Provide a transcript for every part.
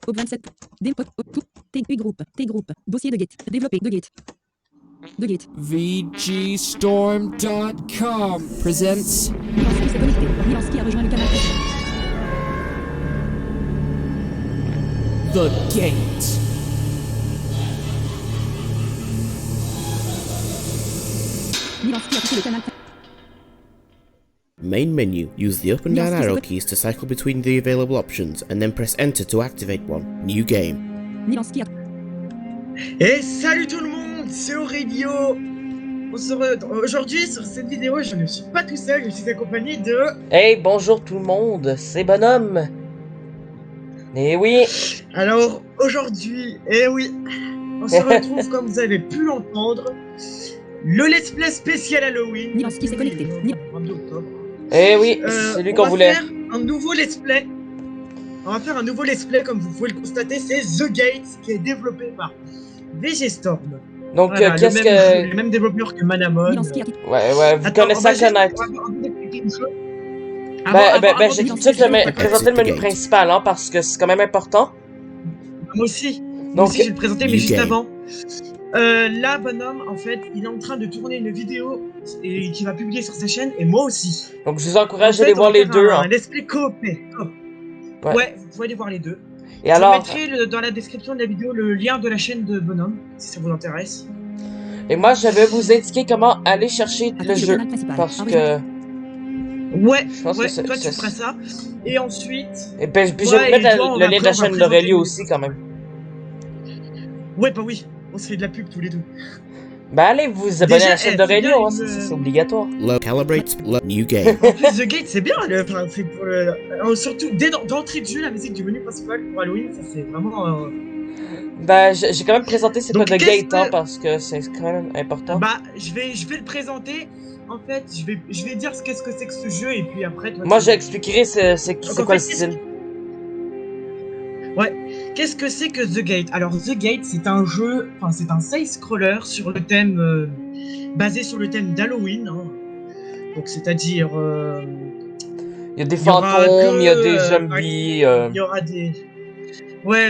Op 27. T-groupe. T-groupe. Dossier de Gate. Développé de Gate. De Gate. VGStorm.com presents Milansky s'est connecté. Milansky a rejoint le canal. The Gate. Milansky a quitté le canal. Main menu. Use the up and down arrow keys to cycle between the available options and then press enter to activate one. New game. Milansky a... Et salut tout le monde, c'est Aurelio. Aujourd'hui sur cette vidéo, je ne suis pas tout seul, je suis accompagné de... Hey, bonjour tout le monde, c'est Bonhomme. Eh oui. Alors aujourd'hui, oui, on se retrouve comme vous avez pu l'entendre, le let's play spécial Halloween. Milansky s'est connecté. 22 octobre. Eh oui, c'est lui qu'on voulait. On va faire un nouveau let's play. On va faire un nouveau let's play, comme vous pouvez le constater, c'est The Gate, qui est développé par VGStorm. Donc, Voilà, qu'est-ce que... les mêmes développeurs que Manamon. Milansky a quitté. Ouais, vous connaissez à connaître. J'ai tout de suite présenté le menu principal, hein, parce que c'est quand même important. Moi aussi. Moi Donc, aussi, je vais le présenter, mais juste game. avant. Là, Bonhomme, en fait, il est en train de tourner une vidéo et qu'il va publier sur sa chaîne, et moi aussi. donc je vous encourage En à aller fait, voir on va les faire deux. Un Hein. let's play coopé. Ouais, vous pouvez aller voir les deux. Et Je alors, mettrai dans la description de la vidéo le lien de la chaîne de Bonhomme, si ça vous intéresse. et moi je vais vous indiquer comment aller chercher le Activer jeu. canal principal. Parce Enregistré. que... Ouais, Je pense ouais, que toi tu feras ça. Et ensuite... Et puis je Ouais, vais vous et toi, mettre le lien de la chaîne présenter d'Aurelio les- aussi, quand même. Ouais, bah oui, on se fait de la pub tous les deux. Ben allez vous abonner à la Déjà, chaîne c'est d'Aurelio, bien hein, une- c'est obligatoire. Low calibrate. New game. En plus, The Gate, c'est bien, enfin, c'est pour surtout dès d'entrée de jeu, la musique du menu principal pour Halloween, ça c'est vraiment... Ben j'ai quand même présenté c'est quoi Donc, The qu'est-ce Gate, hein, que- parce que c'est quand même important. Bah, je vais le présenter. En fait, je vais dire qu'est-ce que c'est que ce jeu et puis après toi. Moi tu- j'expliquerai c'est Donc, en quoi le fait, style. Qu'est-ce que c'est que The Gate? Alors The Gate, c'est un jeu, enfin c'est un side-scroller sur le thème basé sur le thème d'Halloween. Hein. Donc c'est-à-dire Il y a des il y aura fantômes, que, il y a des zombies. il y aura des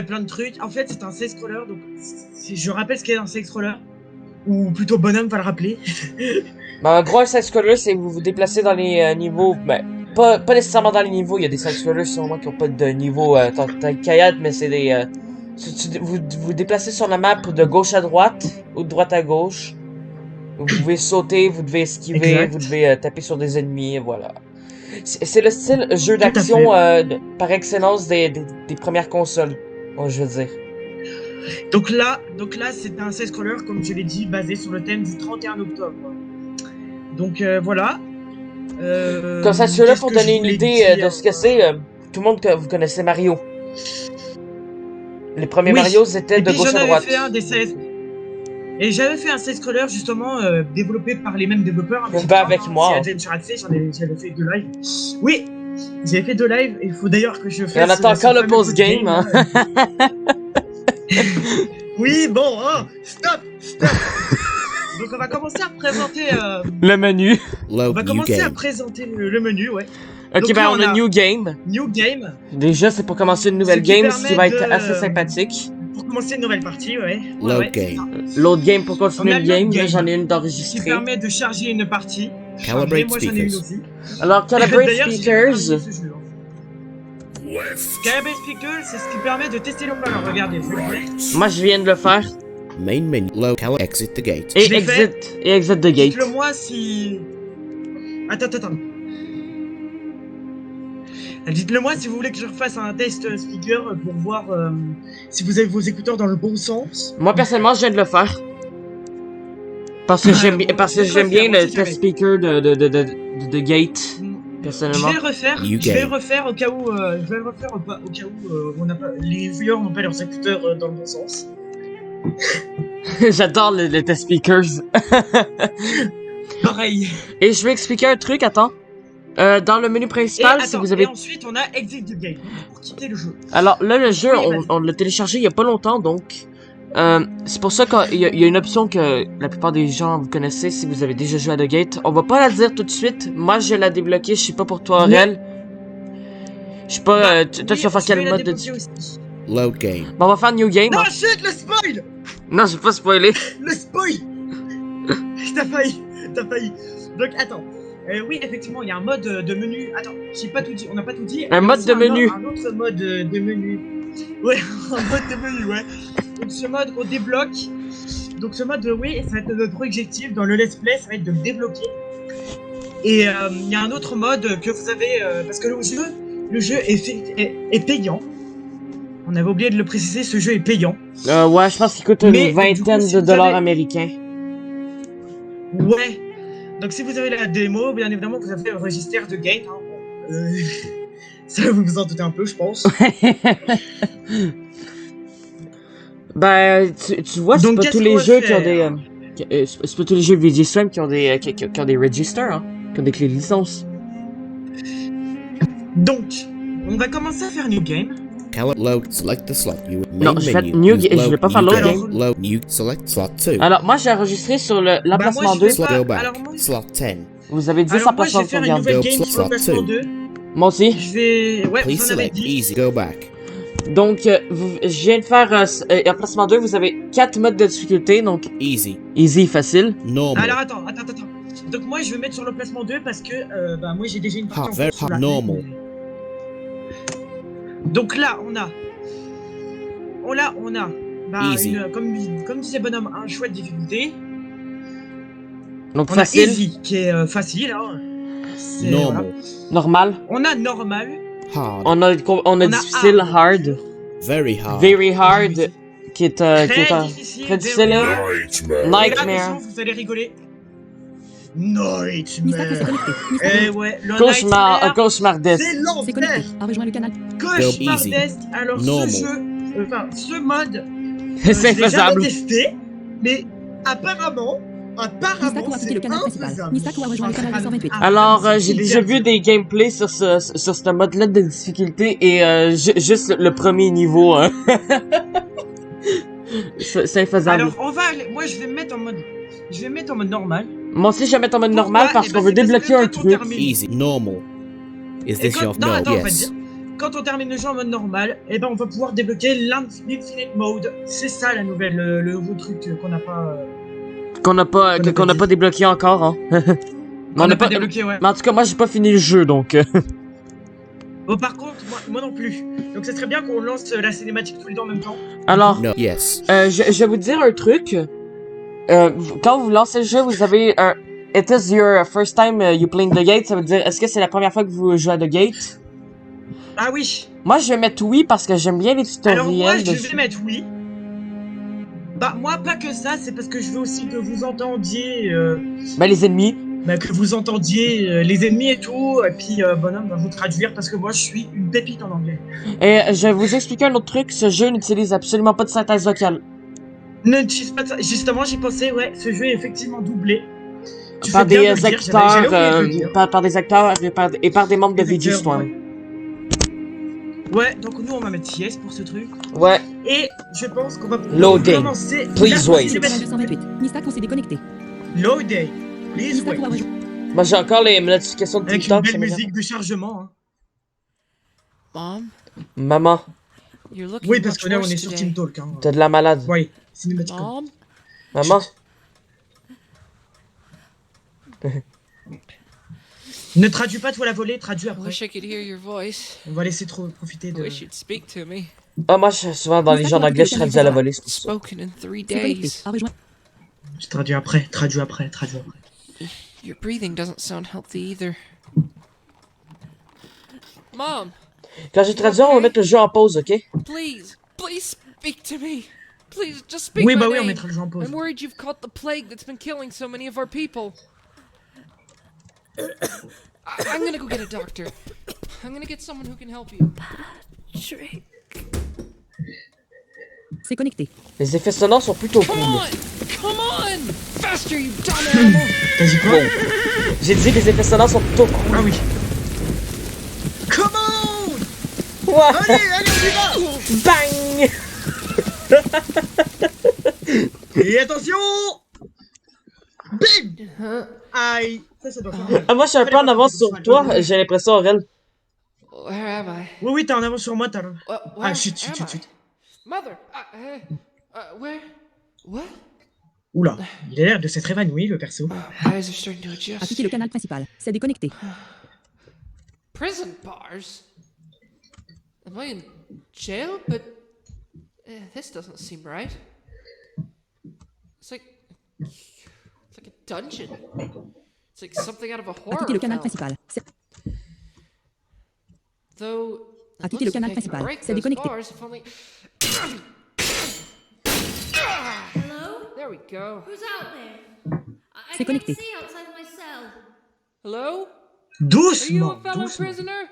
plein de trucs. En fait, c'est un side-scroller. Donc je rappelle ce qu'est un side-scroller, ou plutôt Bonhomme va le rappeler. Ben, en gros, un side-scroller, c'est que vous vous déplacez dans les niveaux. Ben, pas nécessairement dans les niveaux. Il y a des side-scrollers sûrement qui n'ont pas de niveau taillade, mais c'est des. Vous vous déplacez sur la map de gauche à droite ou de droite à gauche. Vous pouvez sauter, vous devez esquiver, Exact. vous devez taper sur des ennemis, et voilà. C'est le style jeu Tout à d'action par excellence des premières consoles, je veux dire. Donc là, c'est un side-scroller, comme je l'ai dit, basé sur le thème du 31 octobre. Donc voilà. Comme ça, celui-là, qu'est-ce pour que je donner une voulais idée dire de ce que c'est, tout le monde que vous connaissez Mario. Les premiers Oui. Mario étaient Et de puis gauche j'en à avais droite. fait un des 16. Et j'avais fait un side-scroller justement développé par les mêmes développeurs. Avec moi, hein. Si Adrien Charaxé, j'avais fait 2 lives. Oui, j'ai fait 2 lives et il faut d'ailleurs que je fasse. Et on attend ce encore le fameux post-game, hein. Oui, bon, hein, stop. Donc on va commencer à présenter. Le menu. Low On va new commencer à game. présenter le menu, ouais. Ok, Donc ben là, on on a a- New Game. New game. Déjà, c'est pour commencer une nouvelle Ce qui game, ce qui va permet être de- assez sympathique. Pour commencer une nouvelle partie, ouais. Load ouais, c'est game. ça. L'autre game pour continuer On a le game, l'autre là game. j'en ai une Ce qui d'enregistrée. permet de charger une partie. Calibrate Moi j'en ai une speakers. aussi. Alors, Calibrate D'ailleurs, j'ai jamais Speakers. terminé ce jeu, hein. Calibrate Speakers, c'est ce qui permet de tester le Alors regardez, je vais le faire. Moi je viens de le faire. Main menu. Low exit the gate. Et Je l'ai fait. exit the gate. Dites-le moi si... Attends. Dites-le moi si vous voulez que je refasse un test speaker pour voir si vous avez vos écouteurs dans le bon sens. Moi personnellement je viens de le faire. Parce que j'aime bien, bon, parce que c'est j'aime très bien bien, le aussi, test speaker de Gate, Je personnellement. vais le refaire. New Je vais le game. refaire au cas où. Je vais le refaire au cas où on n'a pas, les viewers n'ont pas leurs écouteurs dans le bon sens. J'adore le test speakers. Pareil. Et je vais expliquer un truc, attends. Dans le menu principal, si vous avez... Et ensuite on a Exit the Game pour quitter le jeu. Alors là, le jeu, Oui, vas-y. on l'a téléchargé il y a pas longtemps, donc... c'est pour ça qu'il y a une option que la plupart des gens vous connaissez si vous avez déjà joué à The Gate. On va pas la dire tout de suite. Moi, je vais la débloquer. Je sais pas pour toi, Aurel. Je sais pas, toi, tu vas faire quel mode de... Load game. Bon, on va faire New Game. Non, hein. chut, le spoil! Non, je vais pas spoiler. Le spoil! T'as failli, t'as failli. Donc, attends. Oui, effectivement, il y a un mode de menu. Attends, j'ai pas tout dit, on n'a pas tout dit. Un mode de menu. Un autre mode de menu. Ouais, un mode de menu, ouais. Donc, ce mode qu'on débloque. Donc, ce mode, oui, ça va être notre objectif dans le let's play, ça va être de le débloquer. Et il y a un autre mode que vous avez. Parce que le jeu est payant. On avait oublié de le préciser, ce jeu est payant. Ouais, je pense qu'il coûte Mais, une vingtaine du coup, si de vous dollars avez- américains. Ouais. Donc si vous avez la démo, bien évidemment vous avez le register de gate. Hein. Ça vous vous en doutez un peu, je pense. Ben, tu vois, c'est Donc, pas qu'est-ce tous les qu'on va jeux qui ont faire? c'est pas tous les jeux VG qui ont des registers, hein. Qui ont des clés de licence. Donc, on va commencer à faire New Game. Load, select the slot. You Non, main je vais menu. new use ga- je vais pas faire new load game. Load new select slot 2. Alors, moi, j'ai enregistré sur l'emplacement je 2. vais pas- Go back. alors moi- Slot 10. Vous avez 10 Alors moi je emplacements vais de faire une sauvegarde. nouvelle Go game sur slot l'emplacement two. 2. Moi aussi. Je vais... Ouais, Please vous en avez select 10. easy. Go back. Donc, je viens de faire emplacement 2. Vous avez 4 modes de difficulté. Donc, Easy. easy, facile. Normal. Alors attends. Donc moi je vais mettre sur l'emplacement 2 parce que bah, moi j'ai déjà une partie en Very cours sur la normal. Donc là on a bah, Easy. comme disait Bonhomme, un choix de difficulté. Donc, On facile, a easy qui est facile. Hein. C'est- Normal. voilà. normal. On a normal. Hard. On a difficile, hard. Very hard. Very hard. Qui est Très difficile. très difficile, very hein. hard. Et là, Nightmare. attention, vous allez rigoler. Mista Nightmare. c'est connecté. Eh ouais, le Cauchemar, Nightmare, cauchemardesque. c'est C'est l'enfer. connecté. A rejoint le canal. Cauchemardesque. Alors Normal. ce jeu, ce mode, C'est je l'ai jamais faisable. testé, mais apparemment, Mista a quitté le canal principal. infaisable. Mista a rejoint le canal 228. Alors, j'ai C'est déjà bien. vu des gameplays sur ce mode-là de difficulté et juste le premier niveau, hein. C'est infaisable. Alors moi je vais me mettre en mode normal. Moi aussi, je vais mettre en mode Pourquoi? normal parce Eh qu'on ben, veut c'est parce débloquer que un quand on truc. termine- Easy. Normal. Is Et this quand, your non, no? attends, on va Yes. dire, quand on termine le jeu en mode normal, eh ben on va pouvoir débloquer l'Infinite Mode. C'est ça la nouvelle, le nouveau truc qu'on n'a pas. Qu'on n'a pas, Qu'on a qu'on pas n'a pas dit. débloqué encore, hein. Mais On n'a pas débloqué, ouais. Mais en tout cas, moi, j'ai pas fini le jeu, donc. Oh, par contre, moi non plus. Donc ça serait bien qu'on lance la cinématique tous les deux en même temps. Alors, No. Yes. je vais vous dire un truc. Quand vous lancez le jeu, vous avez un It is your first time you playing The Gate. Ça veut dire, est-ce que c'est la première fois que vous jouez à The Gate? Ah oui. Moi, je vais mettre oui parce que j'aime bien les Alors moi tutoriels. je vais mettre oui. Bah moi pas que ça, c'est parce que je veux aussi que vous entendiez, Ben, les ennemis. les ennemis et tout, et puis Bonhomme va vous traduire parce que moi je suis une pépite en anglais. Et je vais vous expliquer un autre truc. Ce jeu n'utilise absolument pas de synthèse vocale. Ne utilise pas de ça. Justement j'ai pensé, ouais, ce jeu est effectivement doublé. Tu Par fais bien des de le dire, acteurs, j'avais oublié de le dire. par des acteurs et par des membres de Des VG acteurs, Storm. Ouais, donc nous on va mettre yes pour ce truc. Ouais. Et je pense qu'on va pouvoir Loading. commencer Please la wait. Le canal cinématique. 228. Mista s'est déconnecté. Loading. Please Mista wait. a rejoint. Moi, j'ai encore les notifications de Avec une TikTok. ça belle m'énerve. musique de chargement. Hein. Mom, Maman, you're looking Oui, parce much que là on worse est sur today. Team Talk. Hein. t'as de la malade. Oui, cinématique. Mom, Maman. Ne traduis pas toi la volée, traduis I après. wish I could hear your voice. On va laisser profiter I de. wish you'd speak to me. Ah, moi, souvent, dans les gens d'anglais, je traduis à la volée. c'est pour ça. Spoken in 3 C'est connecté. days. A rejoint. Je traduis après, traduis après, traduis après. Your breathing doesn't sound healthy either. Mom, Quand j'ai traduit, on va mettre le jeu en pause, ok? please speak to me. Please, just speak Oui, my bah oui, on name. mettra le jeu en pause. I'm worried you've caught the plague that's been killing so many of our people. I'm gonna go get a doctor. I'm gonna get someone who can help you. C'est connecté. Les effets sonores sont plutôt Come cool. on! Come on! Faster, you dumb animal! T'as dit quoi? Bon. J'ai dit que les effets sonores sont plutôt cool. Ah oui. Come on! Ouais. Allez, on y Bang! va! Et attention! Bim! Aïe! Ça doit faire mal. Ah, moi, je suis un peu en avance sur toi, j'ai l'impression, Aurel. Where am I? Oui, t'es en avance sur moi, t'as. Where Ah, chut. am I? Mother, where? What? Oula, il a l'air de s'être évanoui, le perso. My eyes are starting to adjust. Appliquez le canal principal. C'est déconnecté. Prison bars? Am I in jail? But this doesn't seem right. It's like a dungeon. It's like something out of a horror Appliquez le canal film. principal. C'est Though it Appliquez le looks canal like I can principal. break C'est those déconnecté. bars if only. Hello? There we go. Who's out there? I C'est can't connecté. see outside my cell. Hello? Are you Doucement, a fellow doucement. prisoner?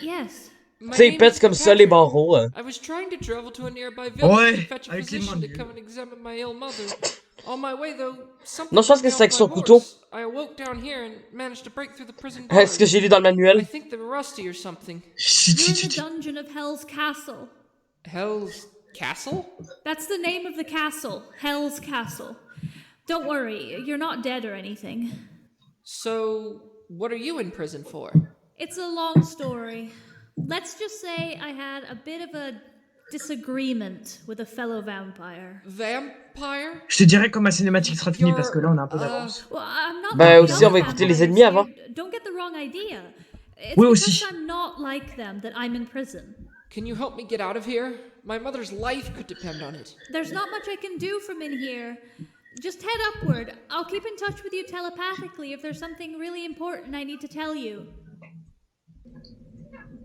Yes. My Tu sais, ils name pètent is comme ça les Patrick. barreaux. I was trying to travel to a nearby village Ouais, to fetch a avec les physician to mains. come and examine my ill mother. On my way, though, something Non, je pense que c'est avec son my couteau. horse. I awoke down here and managed to break through the prison Est-ce que bars. j'ai lu dans le I manuel? think they were rusty or something. Chut, You're in chut, the chut. dungeon of Hell's Castle. Hell's Castle? That's the name of the castle. Hell's Castle. Don't worry, you're not dead or anything. So, what are you in prison for? It's a long story. Let's just say I had a bit of a disagreement with a fellow vampire. Vampire? Je te dirais quand ma cinématique sera finie parce que là on a un peu d'avance. Well, I'm not Bah, the aussi, young on va écouter les vampires ennemis avant. here. Don't get the wrong idea. It's Oui, because aussi. I'm not like them that I'm in prison. Can you help me get out of here? My mother's life could depend on it. There's not much I can do from in here. Just head upward. I'll keep in touch with you telepathically if there's something really important I need to tell you.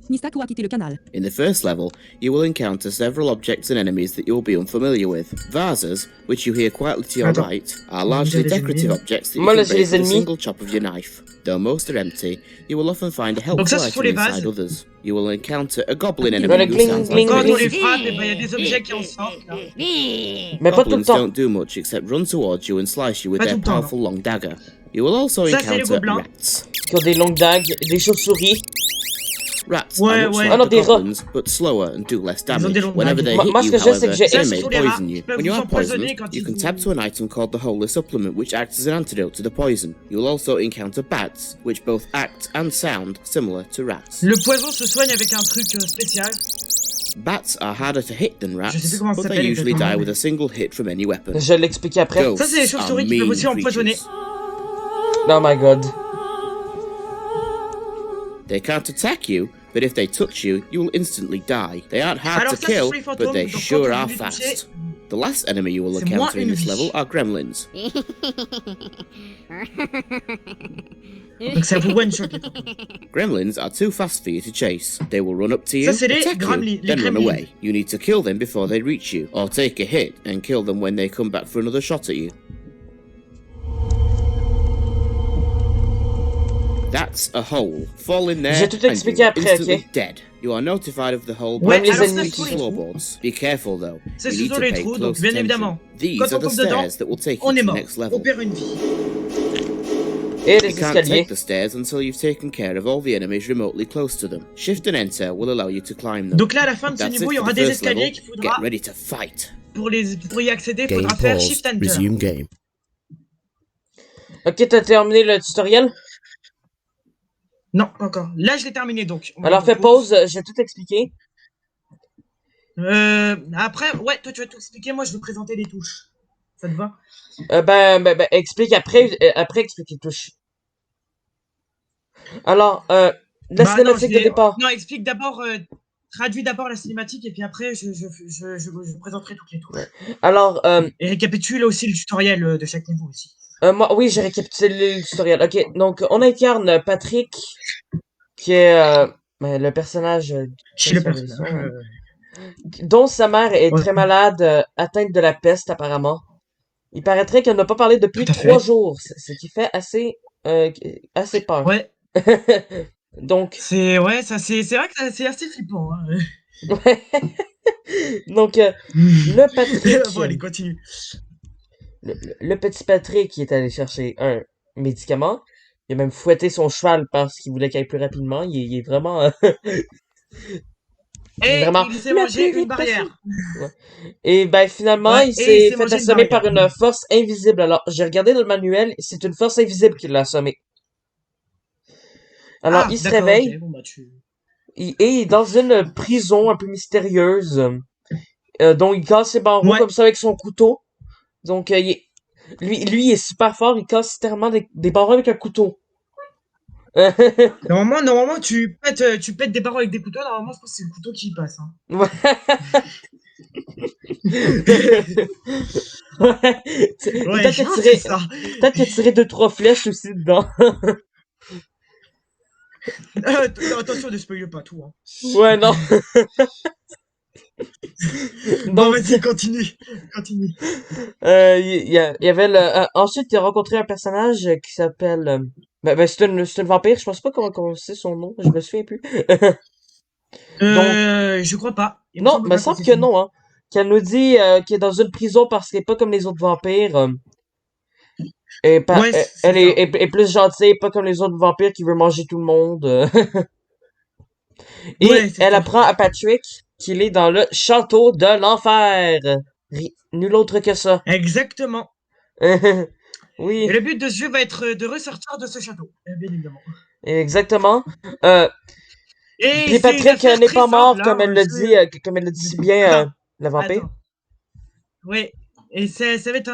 Nistaku a quitté le canal. In the first level, you will encounter several objects and enemies that you will be unfamiliar with. Vases, which you hear quietly to your Attends. right, are largely Vous avez des decorative ennemis. objects that you Moi, là, can j'ai break les with a ennemis. single chop of your knife. Though most are empty, you will often find a helpful Donc ça, ce sont item les inside vases. others. You will encounter a goblin Voilà, enemy who gling, sounds gling, like Quand a on les lizard. frappe, et ben, il y a des objets qui en sortent. Là. Mais pas tout le Goblins temps. don't do much except run towards you and slice you with Pas their tout le temps, powerful long dagger. You will also Ça, c'est les encounter gobelins. rats. Qui ont des longues dagues, des chauves-souris. Rats Ouais, are much ouais. like Ah non, the des rats. goblins, but slower and do less Ils ont des damage. longues Whenever dagues. they Moi- hit moi, ce you, que je sais, however, c'est que j'ai- they Ça, may ce sont les rats. poison you. Ils peuvent When you vous are empoisonner poisoned, quand you ils can vous- tap to an item called the Holy Supplement, which acts as an antidote to the poison. You will also encounter bats, which both act and sound similar to rats. Le poison se soigne avec un truc spécial. Bats are harder to hit than Je sais rats, plus comment ça but they s'appelle usually die exactement. with a single hit from any weapon. Je vais l'expliquer après. Ghosts Ça, c'est les chauves-souris are qui peuvent mean aussi empoisonner. creatures. Oh my god. They can't attack you, but if they touch you, you will instantly die. They aren't hard Alors to ça, c'est kill, sur les fantômes, but they donc quand sure vous are les touchez- fast. The last enemy you will C'est moins encounter in une this vie. level are gremlins. Donc ça vous one shot les fantômes. Gremlins are too fast for you to chase. They will run up to you, Ça, c'est les attack gremlins- you, les then run gremlins. away. You need to kill them before they reach you, or take a hit and kill them when they come back for another shot at you. That's a hole. Fall in there J'ai tout and expliqué you're après, instantly ok? dead. You are notified of the hole Ouais, by alors ça, using ce sont les trous. floorboards. Be careful though. Ça, You ce need sont to les pay trous, close donc bien attention. évidemment. These Quand are on the tombe dedans, stairs that will take you on est to the mort. next On level. perd une vie. Et les You can't escaliers. take the stairs until you've taken care of all the enemies remotely close to them. Shift and enter will allow you to climb them. Donc là, à la fin de ce That's niveau, il it y for aura the des first level. escaliers qu'il Get faudra, ready to fight. pour y accéder, il Game faudra faire paused. Shift Enter. Resume game. Ok, t'as terminé le tutoriel? Non, pas encore. Là, je l'ai terminé donc. On Alors fais pause, j'ai tout expliqué. Après, ouais, toi tu vas tout expliquer, moi je vais présenter les touches. Ça te va? Explique après, après explique les touches. Alors, la Bah, non, cinématique je de départ. Non, explique d'abord, traduis d'abord la cinématique et puis après je présenterai toutes les touches. Alors, Et récapitule aussi le tutoriel de chaque niveau aussi. moi, oui, j'ai récapitulé le tutoriel. Ok, donc on incarne Patrick, qui est le personnage Chez le personnage. dont sa mère est Ouais. très malade, atteinte de la peste apparemment. Il paraîtrait qu'elle n'a pas parlé depuis Tout à fait. 3 jours, ce qui fait assez peur. Ouais, Donc, c'est vrai que c'est assez flippant. Hein. ouais. Donc, le Patrick, Bon, allez, continue. le petit Patrick qui est allé chercher un médicament. Il a même fouetté son cheval parce qu'il voulait qu'il aille plus rapidement. Il est vraiment... Et Vraiment, il s'est le mangé plus une vite barrière. Et ben finalement, Ouais, il et s'est il s'est fait mangé une assommer par barrière. une force invisible. Alors, j'ai regardé dans le manuel, c'est une force invisible qui l'a assommé. Alors, Ah, il se d'accord, réveille. ok, bon, bah, il est dans une prison un peu mystérieuse, dont il casse ses barreaux Ouais. comme ça avec son couteau. Donc, lui, il est super fort, il casse littéralement des barreaux avec un couteau. Normalement, tu pètes des barreaux avec des couteaux. Normalement, je pense que c'est le couteau qui y passe. Hein. Ouais. Ouais. Ouais, Peut-être je qu'il pense a que c'est tiré, ça. peut-être qu'il a tiré 2-3 flèches aussi dedans. Attention, ne spoil pas tout. Hein. Ouais, non. Bon, Donc, vas-y, continue. il y avait ensuite, il a rencontré un personnage qui s'appelle, c'est une vampire, je pense pas comment c'est son nom, je me souviens plus. Donc, Je crois pas. Il me non, semble me pas semble c'est que son nom. non, hein. Qu'elle nous dit qu'elle est dans une prison parce qu'elle est pas comme les autres vampires. Ouais, c'est Elle ça. est plus gentille, pas comme les autres vampires qui veut manger tout le monde. Et Ouais, c'est elle ça. apprend à Patrick qu'il est dans le château de l'enfer. Nul autre que ça. Exactement. Oui, Et le but de ce jeu va être de ressortir de ce château. Bien évidemment. exactement. Euh, Et Puis c'est une Patrick affaire n'est très pas mort, simple. comme Hein, elle le dit, comme elle le dit si bien, la vampire. Attends. Ouais. Et ça va être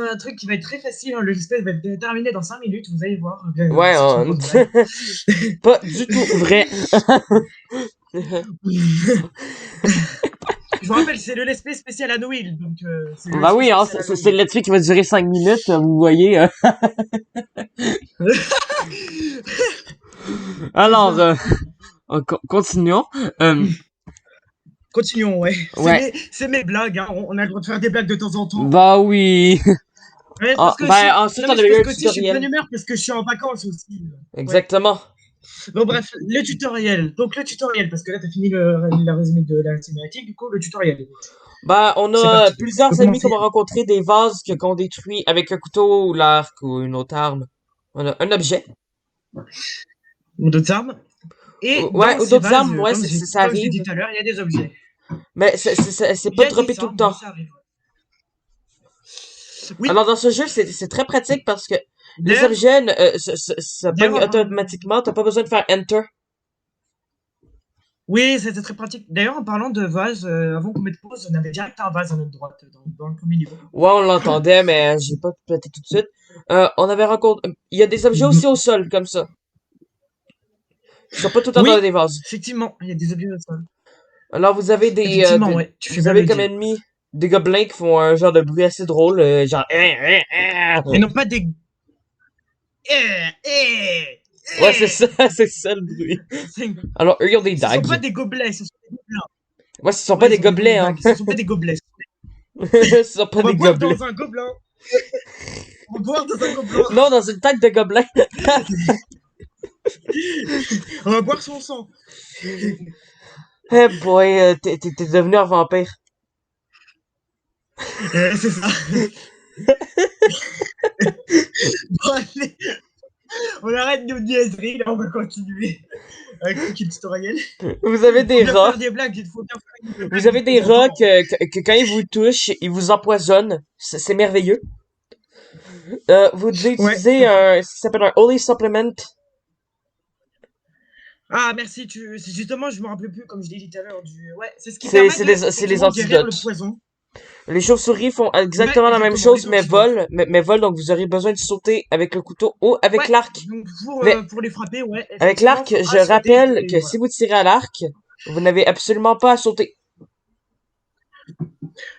un truc qui va être très facile. Hein. Le espèce va être terminé dans 5 minutes. Vous allez voir. Ouais, C'est une grosse blague. pas du tout vrai. Je vous rappelle, c'est le let's play spécial à Noël. Donc, c'est le let's Bah play oui, hein, spécial à c'est le Noël. let's play qui va durer 5 minutes, vous voyez. Alors, continuons. Continuons, ouais. Ouais. C'est mes blagues. Hein. On a le droit de faire des blagues de temps en temps. Bah oui. Ouais, c'est Ah, parce que ensuite, non, on mais avait eu c'est un parce que aussi, je suis de bonne tutoriel. humeur parce que je suis en vacances aussi. Ouais. Exactement. Bon, bref, le tutoriel. Donc, le tutoriel, parce que là, t'as fini le résumé de la cinématique, du coup, le tutoriel. Bah, on C'est a parti. plusieurs Faut ennemis qu'on commencer. va rencontrer, des vases qu'on détruit avec un couteau ou l'arc ou une autre arme. On a un objet. Ou d'autres armes. Et Ouais, dans ou ces d'autres vases, armes, ouais, ça comme j'ai arrive. dit tout à l'heure, il y a des objets. Mais c'est pas J'ai dit droppé tout ça, le mais temps. ça arrive. Oui. Alors dans ce jeu, c'est très pratique parce que les D'ailleurs, objets se d'ailleurs, pognent en parlant- automatiquement, t'as pas besoin de faire Enter. oui, c'était très pratique. D'ailleurs, en parlant de vases, avant qu'on mette pause, on avait direct un vase à notre droite dans le premier niveau. Ouais, on l'entendait, mais j'ai pas pété tout de suite. On avait rencontré... Il y a des objets aussi au sol, comme ça. Ils sont pas tout le temps dans Oui, des vases. effectivement, il y a des objets au sol. Alors vous avez Effectivement, ouais, tu fais vous bien de avez le comme dire. ennemi des gobelins qui font un genre de bruit assez drôle, genre... Et non pas des. Ouais, c'est ça, c'est ça le bruit. Ce Alors eux, ils ont des sont dagues. pas des gobelets, ce sont des gobelins. Ouais, ce sont pas Ouais, des ils ont des gobelets, hein. dagues. Ce sont pas des gobelets. Ce sont pas On va des boire gobelets. dans un gobelin. On va boire dans un gobelin. Non, dans une tête de gobelin. On va boire son sang. Eh boy, t'es devenu un vampire. C'est ça. Bon, allez. On arrête nos niaiseries, là, on va continuer avec le tutoriel. Vous avez des Faut bien rats. faire des blagues, il faut bien faire des blagues Vous avez de des temps en rats temps. que quand ils vous touchent, ils vous empoisonnent. C'est merveilleux. Vous devez Ouais. utiliser ce qui s'appelle un Holy Supplement. Ah, merci, c'est justement, je me rappelle plus, comme je l'ai dit tout à l'heure, ouais, c'est ce qui C'est permet c'est de, les c'est les effectivement, guérir le antidotes. poison. Les chauves-souris font exactement Ouais, la même exactement, chose, les mais antidotes. volent. Mais volent, donc vous aurez besoin de sauter avec le couteau ou avec Ouais, l'arc. donc Mais pour les frapper, ouais, avec effectivement, l'arc, faudra je sauter, rappelle et que voilà. si vous tirez à l'arc, vous n'avez absolument pas à sauter.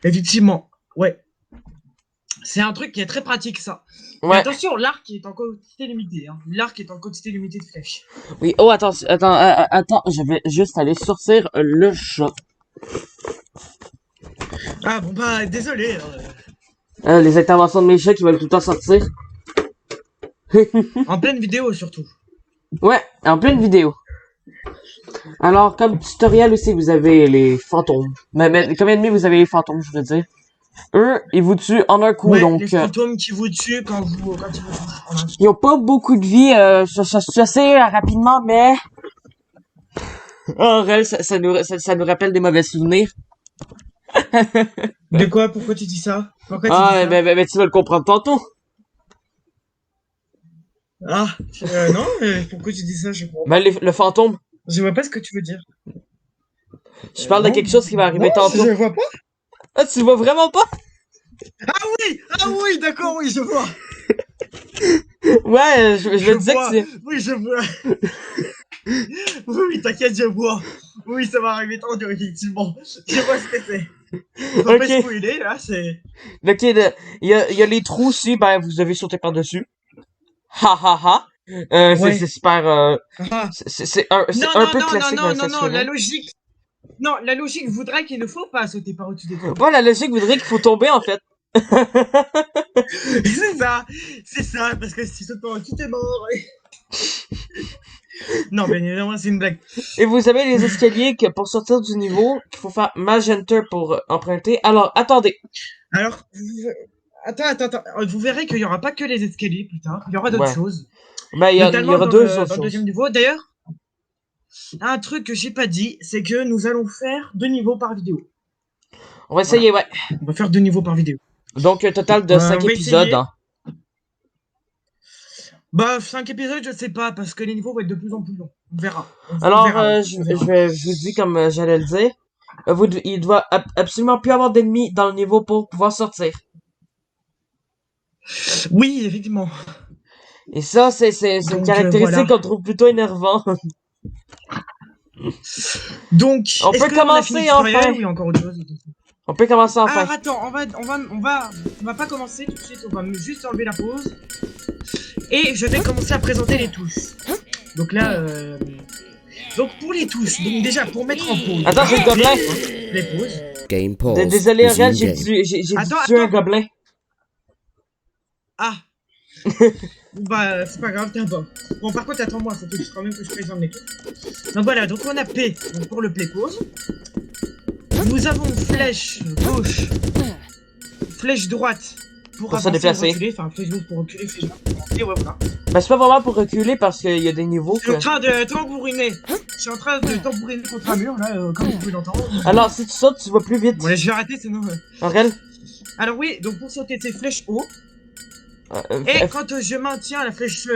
Effectivement, ouais. C'est un truc qui est très pratique, ça. Mais Ouais. attention, l'arc est en quantité limitée. Hein. L'arc est en quantité limitée de flèches. Oui. Oh, attends, je vais juste aller sortir le chat. Ah bon, bah, désolé. Les interventions de mes chats qui veulent tout le temps sortir. En pleine vidéo, surtout. Ouais, en pleine vidéo. Alors, comme tutoriel aussi, vous avez les fantômes. Mais comme ennemi, vous avez les fantômes, je veux dire. Eux, ils vous tuent en un coup, Ouais, donc... les fantômes qui vous tuent quand ils vous tuent. En un coup. ils ont pas beaucoup de vie, ça se tue assez rapidement, mais... En réel, ça nous rappelle des mauvais souvenirs. De quoi? Pourquoi tu dis ça? Pourquoi tu dis Ah, ça? mais tu vas le comprendre tantôt. Ah, non, pourquoi tu dis ça? Je comprends. Ben, le fantôme, Je vois pas ce que tu veux dire. Je parle de quelque chose qui va arriver tantôt. Je vois pas. Ah, tu le vois vraiment pas? Ah oui, d'accord, oui, je vois. Ouais, je me disais vois. que c'est... Oui, je vois. Oui, t'inquiète, je vois. Oui, ça va arriver tantôt, effectivement. Je vois ce que c'est. Faut pas Ok. spoiler, là, c'est... Ok, il y a les trous aussi, ben vous devez sauter par-dessus. Ha ha ha. Ouais. C'est super... Ah. c'est Non, un non, peu non, non, classique dans non, les non, non, la sexuels. logique... Non, la logique voudrait qu'il ne faut pas sauter par au-dessus des trous. Ouais, la logique voudrait qu'il faut tomber, en fait. C'est ça, parce que si tu sautes par au-dessus, t'es mort. Non, bien évidemment, c'est une blague. Et vous avez les escaliers que pour sortir du niveau, qu'il faut faire Mage Enter pour emprunter. Alors, attendez. Alors, attends. Vous verrez qu'il y aura pas que les escaliers plus tard. Il y aura d'autres Ouais. choses. Ben, il y Notamment aura dans deux le autres choses. deuxième niveau. D'ailleurs, un truc que j'ai pas dit, c'est que nous allons faire 2 niveaux par vidéo. On va essayer, ouais. On va faire 2 niveaux par vidéo. Donc, un total de 5 on va épisodes. essayer. Hein. Bah, 5 épisodes, je sais pas, parce que les niveaux vont être de plus en plus longs. On verra. Alors, on je verra. vous dis comme j'allais le dire. Il doit absolument plus avoir d'ennemis dans le niveau pour pouvoir sortir. Oui, effectivement. Et ça, c'est une Donc, caractéristique voilà. qu'on trouve plutôt énervant. Donc, On est-ce peut que on a commencer, fini le tutoriel enfin. ou il y a encore autre chose? On peut commencer enfin. Alors attends, on va pas commencer tout de suite, on va juste enlever la pause. Et je vais commencer à présenter les touches. Donc là, donc pour les touches, donc déjà pour mettre en pause. Attends, j'ai le gobelin. Les pauses. Game pause. Désolé, Resume Aurel, j'ai game. dû Attends, tuer un attends. gobelin. Ah. Bah c'est pas grave, t'es bon. Bon par contre attends-moi, faut que quand même que je présente les touches. Donc voilà, donc on a P donc pour le play pause. Nous avons flèche gauche, flèche droite pour Pour se avancer, déplacer. reculer, enfin flèche gauche pour reculer, flèche droite pour avancer, ouais voilà. Ben, c'est pas vraiment pour reculer parce qu'il y a des niveaux Je suis que... en train de tambouriner. Je suis en train de tambouriner contre un mur, là, comme vous pouvez l'entendre. Alors, si tu sautes, tu vas plus vite. Bon, là, je vais arrêter, sinon... Aurel? Alors oui, donc pour sauter, c'est flèche haut. Et quand je maintiens la flèche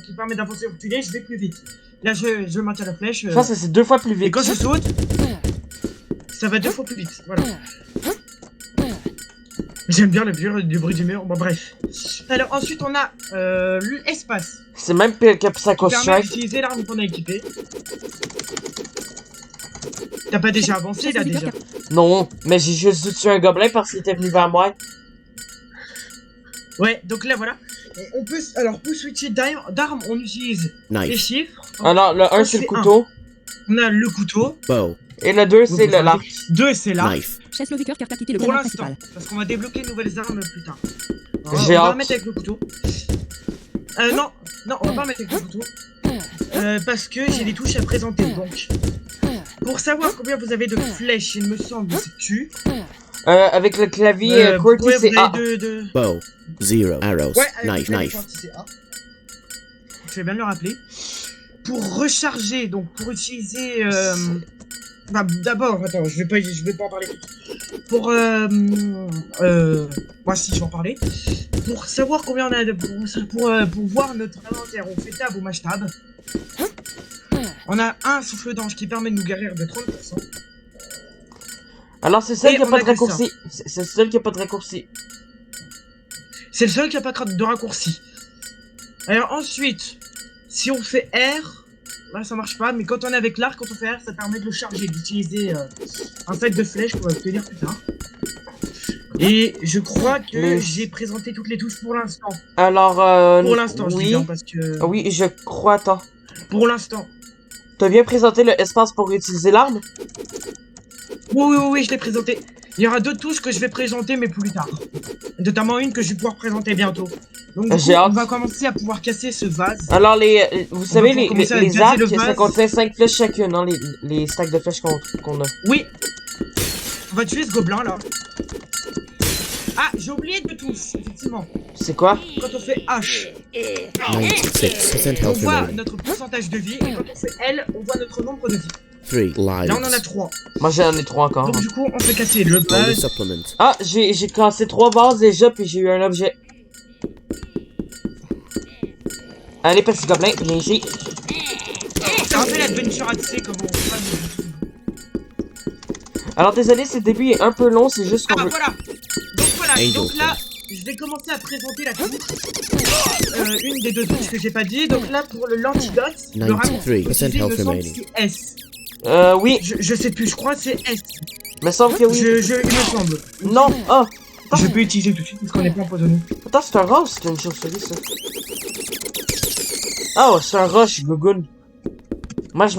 qui permet d'avancer au reculer, je vais plus vite. Là, je maintiens la flèche. Je pense que c'est 2 fois plus vite. Et quand je saute, ça va 2 fois plus vite. Voilà. J'aime bien le bruit du mur. Bon, bref. Alors, ensuite, on a l'espace. C'est même pire que Psycho Qui permet Strike. d'utiliser l'arme qu'on a équipée. T'as pas déjà avancé, là, déjà? Non, mais j'ai juste dû tuer un gobelin parce qu'il était venu vers moi. Ouais, donc là, voilà. Et on peut... Alors, pour switcher d'arme, on utilise les Knife. chiffres. Alors, le 1, On c'est le fait couteau. On a le couteau. Bow. Et le 2, c'est l'arc. 2, c'est l'arc. Knife. Chasse le viqueur car t'as quitté le Pour combat l'instant, principal. parce qu'on va débloquer de nouvelles armes plus tard. J'ai On va hâte. remettre avec le couteau. Non, on va pas mettre avec le couteau. Parce que j'ai des touches à présenter. Donc, pour savoir combien vous avez de flèches, il me semble, c'est Q. Avec le clavier QWERTY, Ouais, c'est vous A. avez de... Bow. Zero. Arrows. Ouais, avec Knife. le Knife. QWERTY, c'est A. Je vais bien me le rappeler. Pour recharger, donc pour utiliser... Bah, d'abord, attends, je vais pas en parler. Pour, moi si, je vais en parler. Pour savoir combien on a de, pour voir notre inventaire, on fait tab ou mash tab. On a un souffle d'ange qui permet de nous guérir de 30%. Alors, c'est celle Et qui a on pas a de que raccourci. C'est celle qui a pas de raccourci. C'est le seul qui a pas de raccourci. Alors ensuite, si on fait R, là ça marche pas, mais quand on est avec l'arc, quand on fait R, ça permet de le charger, d'utiliser un set de flèches qu'on va obtenir plus tard. Et je crois que Mais- j'ai présenté toutes les touches pour l'instant. Alors, Pour l'instant, je dis oui. bien parce que... Oui, je crois, attends. Pour l'instant. T'as bien présenté le espace pour utiliser l'arme? Oui, je l'ai présenté. Il y aura d'autres touches que je vais présenter, mais plus tard. Notamment une que je vais pouvoir présenter bientôt. Donc, du coup, J'ai hâte. on va commencer à pouvoir casser ce vase. Alors, vous savez, pouvoir commencer à les gazer arcs, le ça vase. contient 5 flèches chacune, hein, les stacks de flèches qu'on a. Oui. On va tuer ce gobelin, là. Ah, j'ai oublié de touche, effectivement. C'est quoi? Quand on fait H, 96% on health voit remaining. notre pourcentage de vie. Et quand on fait L, on voit notre nombre de vie. 3 lives. Là, on en a 3. Moi, j'en ai 3 encore. Donc, du coup, on peut casser le Only vase. supplement. Ah, j'ai cassé 3 vases déjà, puis j'ai eu un objet. Allez, petit gobelin, viens ici. rappelle Adventure ATC comment on fait. Alors désolé, si le début est un peu long, c'est juste qu'on Ah veut... voilà. Voilà, Angel donc là, je vais commencer à présenter la touche. Une des deux touches que j'ai pas dit. Donc là, pour l'antidote, le 93% health remaining. c'est S. Oui, Je sais plus, je crois que c'est S. me semble que oui. Il me semble. Non, oh, Je peux utiliser tout de suite parce qu'on n'est pas empoisonné. attends, c'est un rat ou c'est une chauve-souris, ça? Oh, c'est un rat, je suis gougoune. Moi, je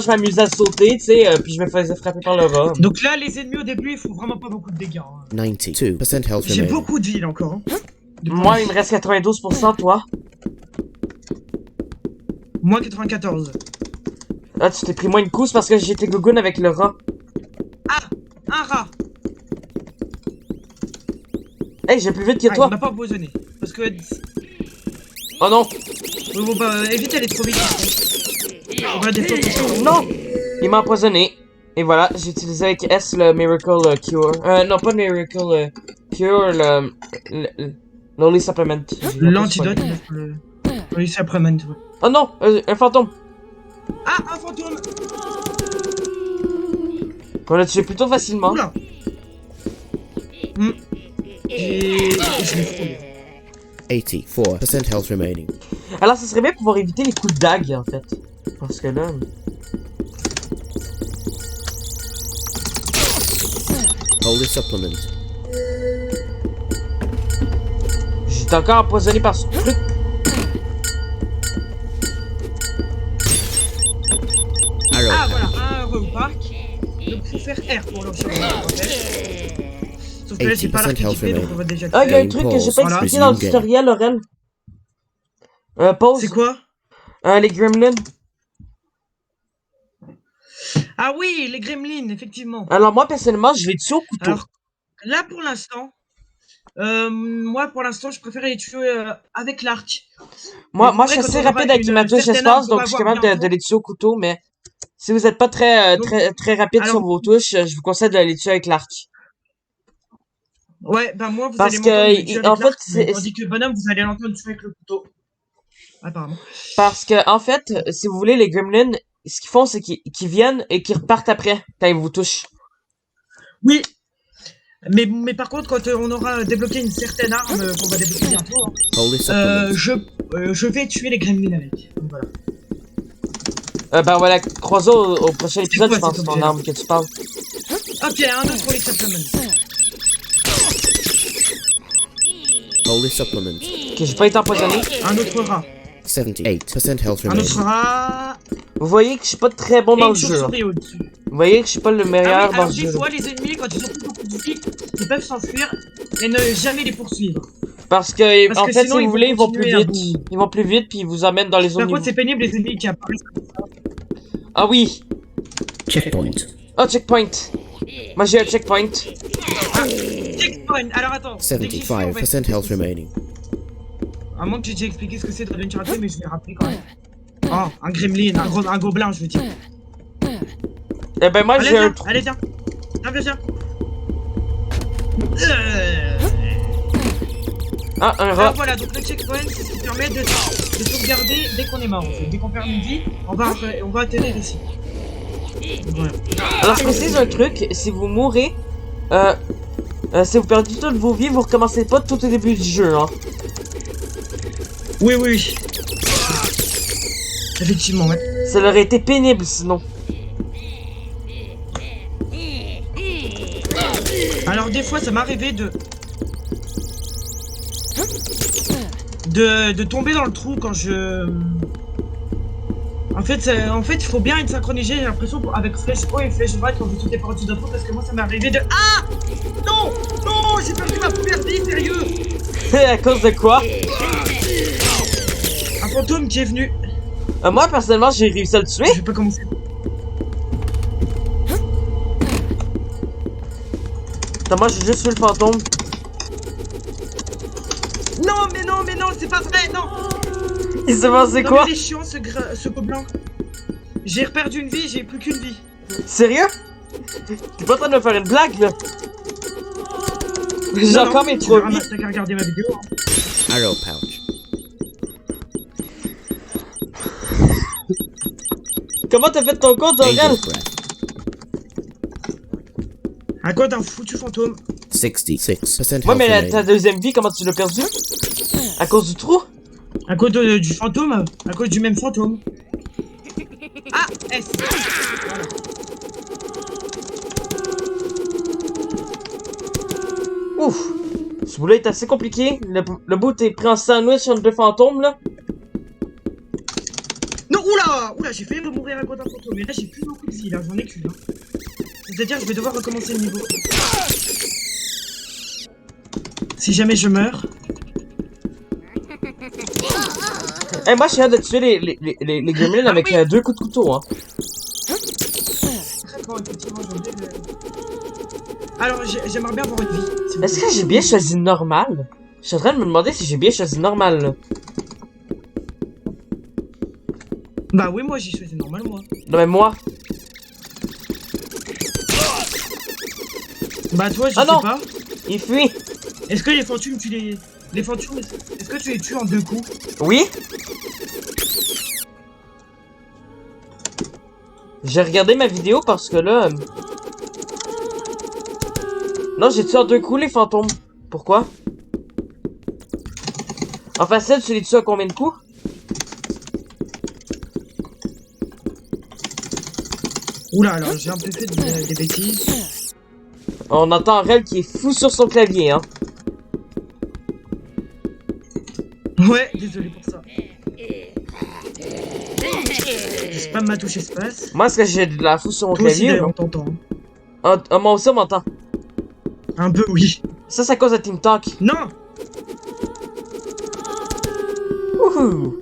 m'amusais à sauter, tu sais, puis je me faisais frapper par le rat. Donc là, les ennemis au début, ils font vraiment pas beaucoup de dégâts. Hein. 92% health J'ai remaining. beaucoup de vie là encore. Hein. Moi, il me reste 92%, toi. Moi 94. Ah, tu t'es pris moins une couche parce que j'étais gougoune avec le rat. Ah, un rat. Hey, j'ai plus vite que Ah, toi. il m'a pas empoisonné. Parce que... Oh non. Bon bah, évite d'aller trop vite. On va des fois... Non. Il m'a empoisonné. Et voilà, j'ai utilisé avec S le Miracle Cure. Non, pas Miracle Cure, le Lolly Supplement. L'antidote. Oui, c'est après man. Oh non, un fantôme. Ah, un fantôme. Qu'on l'a tué plutôt facilement. Oula. Je l'ai frôlé. 84% health remaining. Alors, ça serait bien pour pouvoir éviter les coups de dague, en fait. Parce que là... Holy supplement. J'étais encore empoisonné par ce truc. Arrow Ah, pouch. voilà, un repark. Donc, faut faire R pour l'enchaîner. Sauf que là, j'ai pas 80% l'archétypé, donc health on va déjà... Ah, il y a un Game truc que pause. j'ai pas Voilà. expliqué dans le Resume tutoriel, Aurel. Pause. C'est quoi? Les gremlins. Ah oui, les gremlins, effectivement. Alors, moi, personnellement, je vais tuer au couteau. Alors, là, pour l'instant... moi, pour l'instant, je préfère les tuer avec l'arc. Moi, Mais je suis quand assez on aura rapide avec une ma touche certaine espace, arme qu'on donc va je suis avoir capable de bientôt. les tuer au couteau, mais si vous êtes pas très Donc, très rapide alors- sur vos touches, je vous conseille de les tuer avec l'arc. Ouais, bah moi, vous Parce allez que, m'entendre me tuer avec en fait, l'arc, c'est- tandis que le bonhomme, vous allez l'entendre tuer avec le couteau. Apparemment. Parce que, en fait, si vous voulez, les gremlins, ce qu'ils font, c'est qu'ils viennent et qu'ils repartent après, quand ils vous touchent. Oui. Mais par contre, quand on aura débloqué une certaine arme qu'on va débloquer bientôt, hein, Holy supplement. je vais tuer les gremlins avec. Donc, voilà. Ben voilà, croisons au prochain épisode, quoi, je pense, cet ton objet? arme que tu parles. Ok, un autre pour les supplements. Holy supplement. Que j'ai pas été empoisonné. Un autre rat. 78% health Un remaining. autre rat. Vous voyez que je suis pas très bon Et dans une le jeu. hein. chauve-souris au-dessus. Vous voyez que je suis pas le Ah oui, meilleur dans alors le des jeu. fois, les ennemis, quand ils ont plus beaucoup de vie, ils peuvent s'enfuir et ne jamais les poursuivre. Parce que, Parce en que fait, sinon, si ils vous vont voulez, ils vont plus continuer à vite. vous- Ils vont plus vite, puis ils vous emmènent dans les zones Par contre, niveaux. c'est pénible les ennemis qui apparaissent comme ça. Ah oui. Checkpoint. Oh, checkpoint. Moi, j'ai un checkpoint. Checkpoint. Alors attends. dès que j'y suis, on va 75% health remaining. À moins que j'ai déjà expliqué ce que c'est dans Adventure Time, mais je vais rappeler quand même. Oh, un gremlin, un gobelin, je veux dire. Eh ben, moi, Allez, j'ai un viens, trou. allez, viens. Viens. Ah, un Alors rat. voilà, donc le checkpoint, c'est ce qui permet de sauvegarder dès qu'on est mort. En fait. Dès qu'on perd une vie, on va atterrir ici. Voilà. Alors, je précise un truc. Si vous mourrez, si vous perdez toutes vos vies, vous recommencez pas tout au début du jeu, hein. Oui. Effectivement, ouais. Ça aurait été pénible, sinon. Alors des fois, ça m'est arrivé de tomber dans le trou quand je... En fait, il faut bien être synchronisé, j'ai l'impression, avec flèche haut et flèche droite quand vous sautez par-dessus d'un trou, parce que moi, ça m'est arrivé de... Ah non, j'ai perdu ma première vie, sérieux. À cause de quoi? Un fantôme qui est venu. Moi, personnellement, j'ai réussi à le tuer. Je peux commencer. Attends, moi, j'ai juste tué le fantôme. Non, mais non, c'est pas vrai, non. Il s'est passé Non, quoi? mais il est chiant, ce gobelin. J'ai perdu une vie, j'ai plus qu'une vie. Sérieux? T'es pas en train de me faire une blague, là? J'ai Non, encore non, mes tu 3 verras, vies. t'as qu'à regarder ma vidéo. Hein. Arrow pouch. Comment t'as fait ton compte, Aurel? Angel's Breath. À quoi d'un foutu fantôme? 66% Ouais, health mais remaining. ta deuxième vie, comment tu l'as perdu? À cause du trou? À cause du fantôme? À cause du même fantôme? Ah, S. Voilà. Ouf! Ce bout-là est assez compliqué. Le bout est pris en sandwich entre deux fantômes, là. Non, oula, j'ai failli mourir à cause d'un fantôme. Mais là, j'ai plus beaucoup de vie, là, j'en ai qu'une. Hein. C'est-à-dire, je vais devoir recommencer le niveau. Si jamais je meurs. Eh, moi, j'ai hâte de tuer les gremlins avec oui. 2 coups de couteau, hein. Très bon, effectivement, j'ai oublié de... Alors, j'aimerais bien avoir une vie. s'il vous Est-ce plaît. que j'ai bien choisi normal? Je suis en train de me demander si j'ai bien choisi normal, là. Bah oui, moi, j'ai choisi normal, moi. Non, mais moi. Bah toi, je Ah sais non. pas. Il fuit. Est-ce que les fantômes, tu les... Les fantômes, est-ce que tu les tues en 2 coups? Oui? J'ai regardé ma vidéo parce que là... Non, j'ai tué en 2 coups les fantômes. Pourquoi? En facile, tu les tues à combien de coups? Oula, alors j'ai un peu fait des bêtises. On entend Rel qui est fou sur son clavier, hein. Ouais, désolé pour ça. Je spam ma touche espace. Moi, est-ce que j'ai de la fou sur mon Toi aussi, clavier? d'ailleurs, Ou on t'entend. non? Ah, moi aussi, on m'entend. Un peu, oui. Ça, c'est à cause de Team Talk. Non. Wouhou!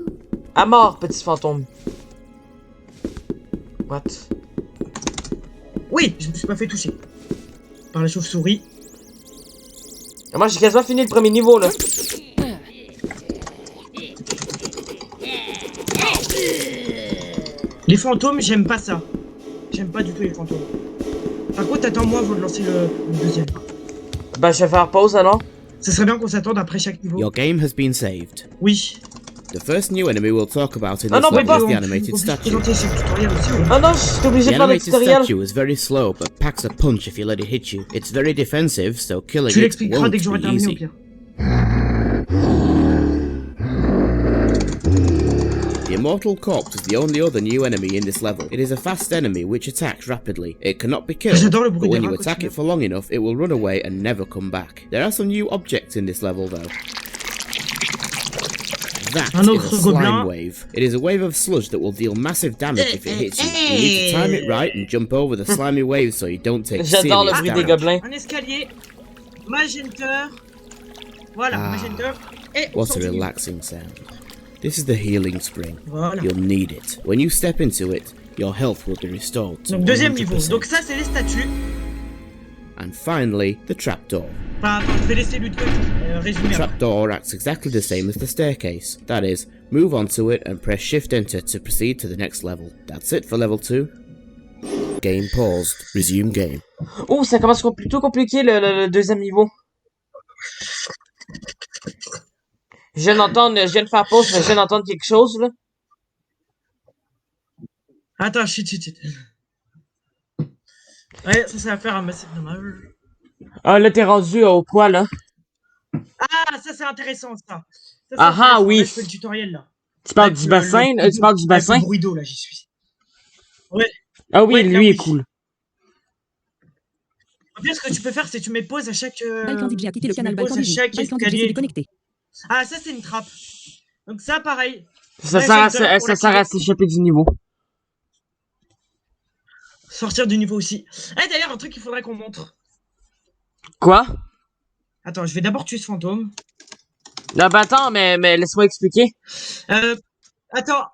À mort, petit fantôme. What? Oui, je me suis pas fait toucher. Par la chauve-souris. Et moi, j'ai quasiment fini le premier niveau, là. Les fantômes, j'aime pas ça. J'aime pas du tout les fantômes. Par contre, attends-moi avant de lancer le deuxième. Ben, je vais faire pause, alors. Ça serait bien qu'on s'attende après chaque niveau. Your game has been saved. Oui. The first new enemy we'll talk about in Ah this non, mais level pas- is the animated On peut statue. présenter ce tutoriel aussi, oui. Ah non, je suis obligé The de faire le animated tutoriel. statue is very slow, but packs a punch if you let it hit you. It's very defensive, so killing Tu it l'expliqueras won't dès que j'aurai be terminé au easy. pire. The Immortal Corpse is the only other new enemy in this level. It is a fast enemy which attacks rapidly. It cannot be killed, J'adore le but bruit when des you rats quand attack tu it for long enough, it will run away and never come back. There are some new objects in this level though. That Un is autre a slime gobelin. wave. It is a wave of sludge that will deal massive damage if it hits you. You need to time it right and jump over the slimy wave so you don't take J'adore le serious bruit des damage. gobelins. Un escalier. Magenter. Voilà, Ah. Magenter. Et What a sortie. relaxing sound. This is the healing spring. Voilà. You'll need it. When you step into it, your health will be restored to Donc deuxième niveau. 100%. Donc ça, c'est les statues. And finally, the trapdoor. Enfin, je vais laisser Ludo résumer. The après. trapdoor acts exactly the same as the staircase. That is, move onto it and press Shift Enter to proceed to the next level. That's it for level 2. Game paused. Resume game. Oh, ça commence plutôt compliqué, le deuxième niveau. Je viens je viens de faire pause, mais je viens d'entendre quelque chose, là. Attends, shit. Ouais, ça va faire un massif dommage. Ah, là, t'es rendu au quoi, là? Ah, ça c'est intéressant ça. Ça, c'est Ah, intéressant. oui. Là, je fais le tutoriel là. Tu parles Avec du bassin? Tu parles du avec bassin? le bruit d'eau là, j'y suis. Ouais. Ah oui, Ouais, là, lui est oui. cool. En plus, ce que tu peux faire, c'est que tu mets pause à chaque. Balkan DJ a quitté le tu mets canal pause Balkan à DJ. chaque Balkan DJ s'est escalier. déconnecté. Ah, ça c'est une trappe. Donc ça, pareil. Ça Ouais, sert à, j'ai peur pour ça sert à l'activer. s'échapper du niveau. Sortir du niveau aussi. Eh d'ailleurs, un truc qu'il faudrait qu'on montre. Quoi? Attends, je vais d'abord tuer ce fantôme. Ah, bah attends, mais laisse-moi expliquer. Attends.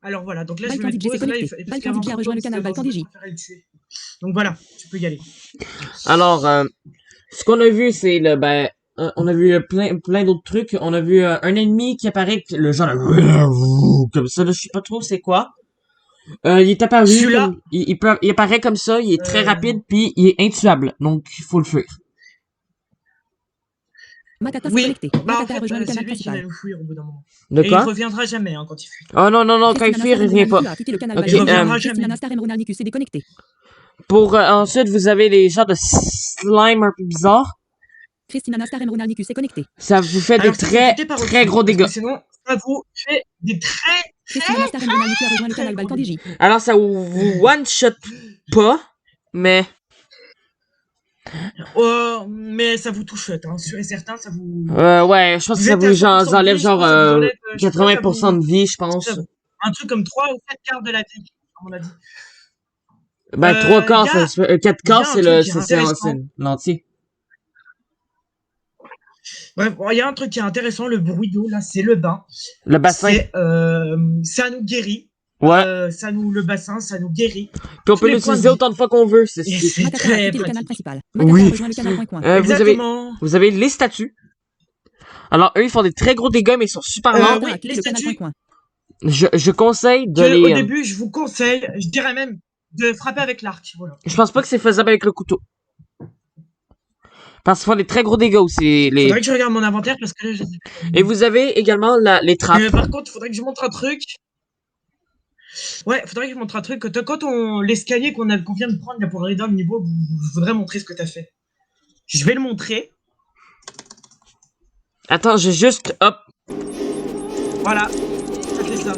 Alors voilà, donc là je vais Balkan mettre DJ s'est pause. Là, connecté. Balkan DJ a rejoint le canal Balkan DJ. Donc voilà, tu peux y aller. Alors, ce qu'on a vu, c'est le, on a vu plein d'autres trucs. On a vu un ennemi qui apparaît, le genre, comme ça, là, je sais pas trop c'est quoi. Il est apparu, Celui-là. comme- il apparaît comme ça, il est très rapide, puis il est intuable, donc il faut le fuir. Matata s'est Oui. connecté. Bah, en Matata a fait, rejoint le c'est canal lui qui va principal. nous fuir au bout d'un moment. De Et il quoi? reviendra jamais hein, quand il fuit. Oh non, non, non, quand il fuit, il revient pas. A quitté le canal Ok, Balkan. il reviendra Christina jamais. Nastar et Ronalnicus s'est déconnecté. Pour ensuite, vous avez les genres de slime un peu bizarres. Christina Nastar et Ronalnicus s'est connecté. Ça vous fait Alors, des c'est très, compliqué par très au-dessus, gros parce dégâts. que sinon, ça vous fait des très, Christina Nastar et Ronalnicus a rejoint le canal Balkan DJ. Alors, ça vous one-shot pas, mais... mais ça vous touche, hein, sûr et certain, ça vous... ouais, je pense que Vous ça êtes à vous 100% de enlève vie, genre je pense que ça vous enlève, je sais pas, ça 80% de vie, je pense. Un truc comme 3 ou 4 quarts de la vie, comme on a dit. Ben, 3 quarts, y a- 4 quarts, c'est un le, truc qui est c'est intéressant. l'entier. Ouais, bon, il y a un truc qui est intéressant, le bruit d'eau, là, c'est le bain. Le bassin. Ça nous guérit. Ouais. Le bassin, ça nous guérit. Puis on tous peut les l'utiliser points de autant de fois qu'on veut, c'est Et c'est Matata a très quitté le canal pratique. principal. Matata Oui. a rejoint le canal coin. Exactement. Vous avez les statues. Alors, eux, ils font des très gros dégâts, mais ils sont super lents. Matata oui, a quitté les le canal statues. coin. Je conseille de Au les... début, je vous conseille, je dirais même, de frapper avec l'arc. Voilà. Je pense pas que c'est faisable avec le couteau. Parce qu'ils font des très gros dégâts aussi. Faudrait que je regarde mon inventaire parce que là, je... Et vous avez également les trappes. Par contre, faudrait que je montre un truc. Ouais, faudrait que je montre un truc. Quand on l'escalier qu'on vient de prendre là pour aller dans le niveau, je voudrais montrer ce que t'as fait. Je vais le montrer. Attends, j'ai juste... Hop. Voilà. Ça fait ça.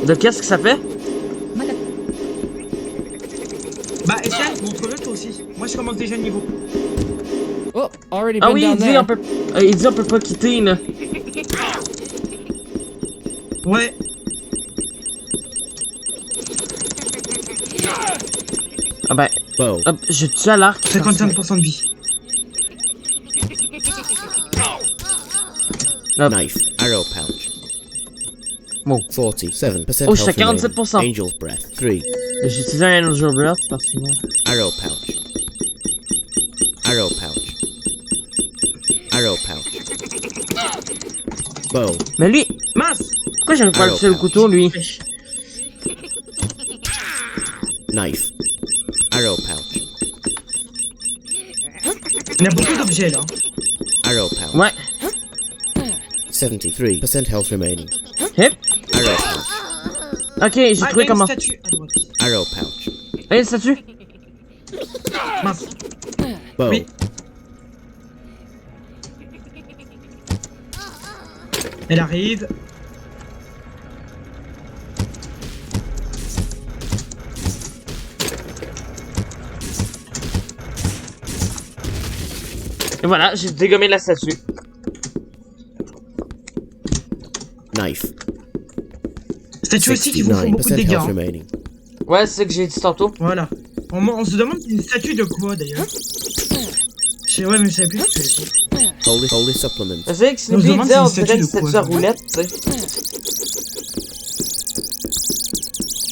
De qu'est-ce que ça fait? Matata. Bah, essaye, montre-le toi aussi. Moi, je commence déjà le niveau. Oh, already Ah been oui, down there. il dit on peut pas quitter, là. Ouais. Ah ben, Bow. hop, je tue à l'arc. 55% de vie. Hop. Knife. Arrow pouch. Bon. 47% Oh, je suis à health remaining. 47%. Angel's breath. 3. J'ai utilisé un Angel Breath parce que... Arrow pouch. Arrow pouch. Arrow pouch. Bow. Mais lui, Mince. pourquoi j'arrive pas à utiliser le couteau, lui? Knife. Arrow pouch. Il y a beaucoup d'objets là. Arrow pouch. Ouais. 73% health remaining. Hip. Arrow pouch. Ok, j'ai Ah, il y trouvé a une comment. statue à droite. Arrow pouch. Hey, une statue? Mince. Bow. Oui. Elle arrive. Et voilà, j'ai dégommé la statue. Knife. Statue aussi qui vous font beaucoup de 69% dégâts. health hein. remaining. Ouais, c'est ce que j'ai dit tantôt. Voilà. On se demande c'est une statue de quoi d'ailleurs. Ouais, mais je savais plus ce que c'était. Holy supplements. Vous savez que On se Snoopy demande disait on si c'est dirait une une statue de statue à quoi, roulette, tu sais.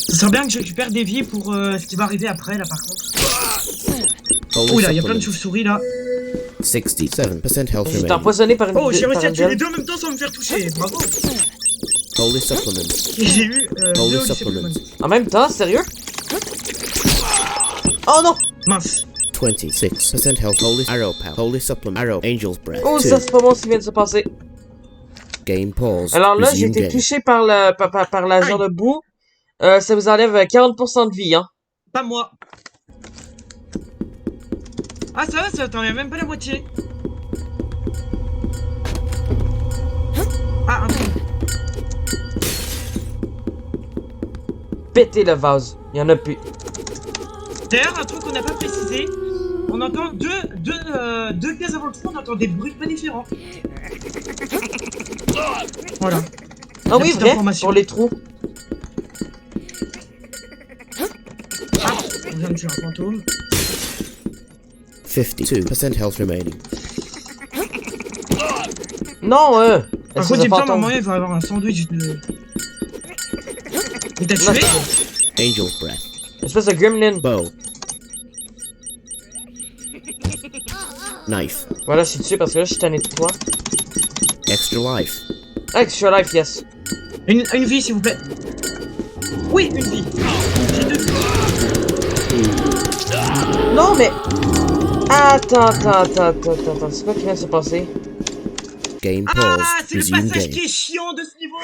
Ce serait bien que je récupère des vies pour ce qui va arriver après là par contre. Holy Oh là, il y a plein de supplements. chauves-souris là. 67% health J'étais remaining. empoisonné par une Oh, j'ai par réussi à une tuer les gueule. deux en même temps sans me faire toucher. Bravo. Holy supplements. Et j'ai eu Holy deux supplements. En même temps, sérieux? Oh non! Mince. 26% health. Holy arrow pouch. Holy supplement. Arrow. Angel's breath. Oh, 2. ça c'est pas bon ce qui vient de se passer. Game pause. Alors là, j'ai Resume été game. touché par par la genre de boue. Ça vous enlève 40% de vie, hein. Pas moi. Ah ça va, ça t'enlève même pas la moitié. Ah, un truc. Pétez le vase. Il y en a plus. D'ailleurs, un truc qu'on n'a pas précisé, on entend deux cases avant le trou, on entend des bruits pas différents. Voilà. Ah oui, petite vrai? information. Pour les trous. Ah, on vient de tuer un fantôme. 52% health remaining. Non, Par c'est contre, un il me semble à un fantôme. moment, il va avoir un sandwich de... Il t'a Là, tué? Angel's breath. Espèce de gremlin. Bow. Knife. Voilà, je suis dessus parce que là, je suis tanné de toi. Extra life. Extra life, yes. Une vie, s'il vous plaît. Oui, une vie. J'ai 2 vies. Non, mais... Attends. C'est quoi qui vient de se passer? Game Ah, paused. c'est le Resume passage game. qui est chiant de ce niveau.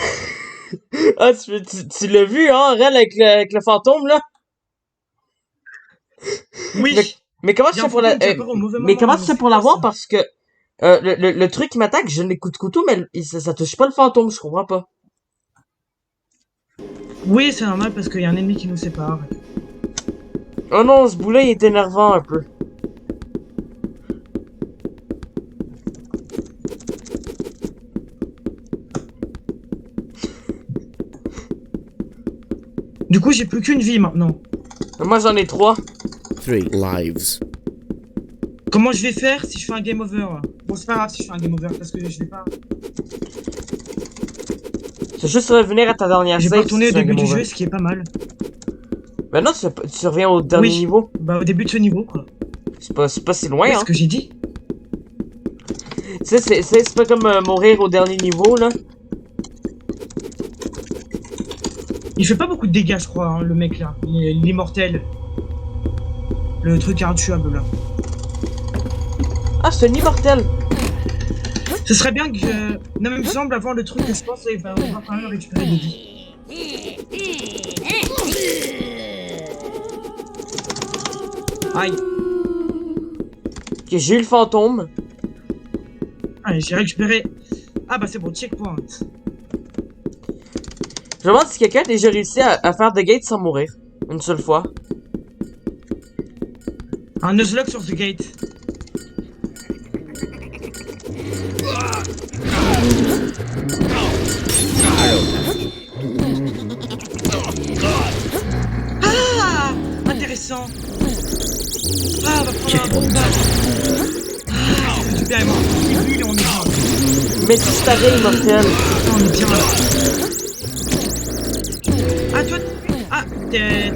Ah, tu l'as vu, hein, Ren, avec le fantôme, là? Oui. Mais comment Il y tu a un fais pour la... fantôme qui apparaît au mauvais mais moment, comment mais tu fais c'est pour quoi, l'avoir? ça? Parce que le truc qui m'attaque, je l'ai coup de couteau, mais ça touche pas le fantôme, je comprends pas. Oui, c'est normal parce qu'il y a un ennemi qui nous sépare. Oh non, ce bout-là, il est énervant un peu. Du coup, j'ai plus qu'une vie maintenant. Moi, j'en ai 3. 3 lives. Comment je vais faire si je fais un game over là? Bon, c'est pas grave si je fais un game over parce que je vais pas. C'est juste revenir à ta dernière J'ai save. pas retourné si au tu fais un début game du over. jeu, ce qui est pas mal. Maintenant, tu reviens au dernier Oui. niveau. Bah, au début de ce niveau quoi. C'est pas si loin, Ouais, hein. ce que j'ai dit. Tu sais, c'est pas comme mourir au dernier niveau, là. Il fait pas beaucoup de dégâts, je crois, hein, le mec là. L'immortel. Le truc intuable là. Ah, c'est un immortel. Ce serait bien que je. Non, mais il me semble avoir le truc que je pense, on va quand même récupérer des vies. Aïe. Ok, j'ai eu le fantôme. Allez, j'ai récupéré. Ah bah c'est bon, checkpoint. Je me demande si quelqu'un a déjà réussi à faire The Gate sans mourir. Une seule fois. Un Nuzlocke sur The Gate. Ah, intéressant. Ah, on va prendre un bon bac. Ah, ça fait du bien, on est nul et on est bien. Mais tu savais, immortel. Ah, on est bien là. Ah, toi. Ah, t'es.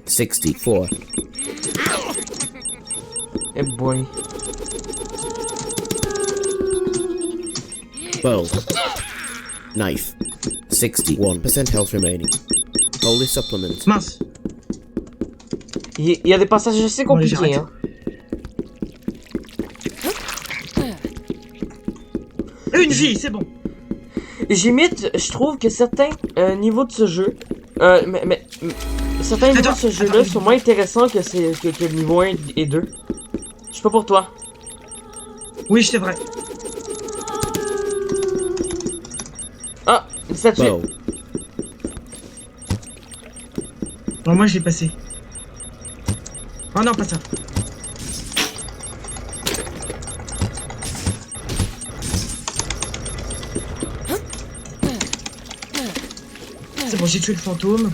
64. Eh boy. Bow. Knife. 61% health remaining. Holy supplement. Mince. Il y a des passages assez Bon, allez, compliqués, j'arrête. hein. Une vie, c'est bon. J'imite, je trouve que certains niveaux de ce jeu, certains niveaux de ce jeu-là sont moins intéressants que le niveau 1 et 2. Je sais pas pour toi. Oui, c'est vrai. Ah, une statue. Bow. Bon, moi, je l'ai passé. Oh non, pas ça. C'est bon, j'ai tué le fantôme.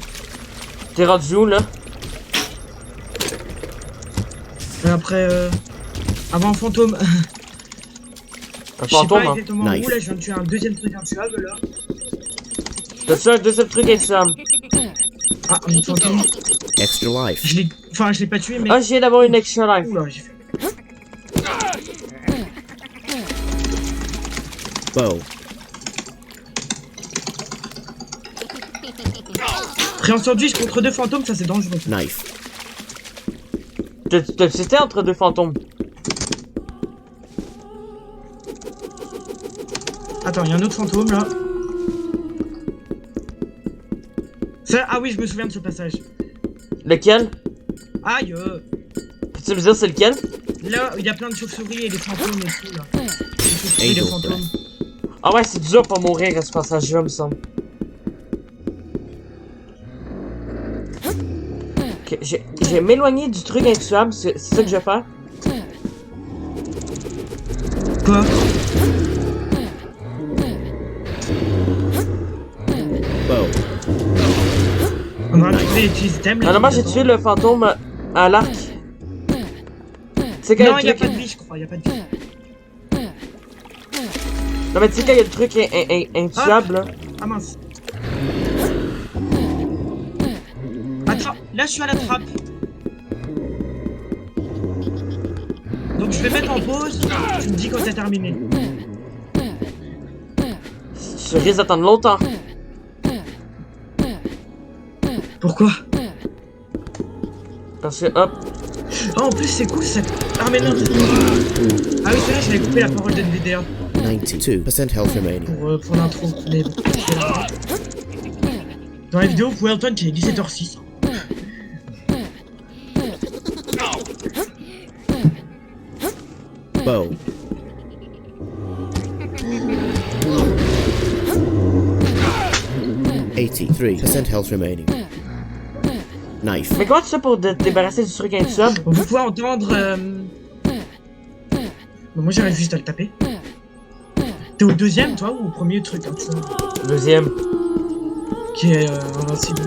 T'es rendu où, là? Et après, avant un fantôme. Un Je sais fantôme, pas hein. exactement Nice. où, là, je viens de tuer un deuxième truc intuable, là. T'as-tu un deuxième truc avec Sam? Ah, un fantôme. Extra life. Je l'ai... Enfin, je l'ai pas tué, mais... Ah, je viens d'avoir une extra life. Oula, j'ai fait... Bow. Pris en sandwich contre deux fantômes, ça c'est dangereux. Knife. C'était entre deux fantômes. Attends, il y a un autre fantôme, là. Ça... Ah oui, je me souviens de ce passage. Lequel? Aïe Peux-tu me dire c'est lequel? Là, il y a plein de chauves-souris et des fantômes et tout, là. Les chauves-souris et les Angel fantômes. Ah ouais, c'est dur pour mourir à ce passage-là, me semble. Ok, je vais m'éloigner du truc intuable, c'est ça que je vais faire. Quoi? Bow. On va récupérer les petits items, là. Non, moi j'ai tué le fantôme à l'arc. Tu sais quand Non, il il y y a a le pas truc... de vie, je crois, il y a pas de vie. Non mais tu sais quand il y a le truc intuable, là. Ah mince. Attends, là je suis à la trappe. Donc je vais mettre en pause, tu me dis quand t'as terminé. Je risque d'attendre longtemps. Pourquoi? Parce que, hop. Ah, en plus, c'est cool ça. Ah, mais non. Ah oui, c'est vrai, j'avais coupé la parole d'NVDA 92% health remaining. Pour l'intro. Mais bon, c'est là. Dans la vidéo, vous pouvez entendre qu'il est 17h06. Bow. %, health remaining. Knife. Mais comment tu fais pour te débarrasser du truc intuable? Vous pouvez entendre. Bon, moi, j'arrive juste à le taper. T'es au deuxième, toi, ou au premier truc, hein, tu vois, Deuxième. qui est invincible.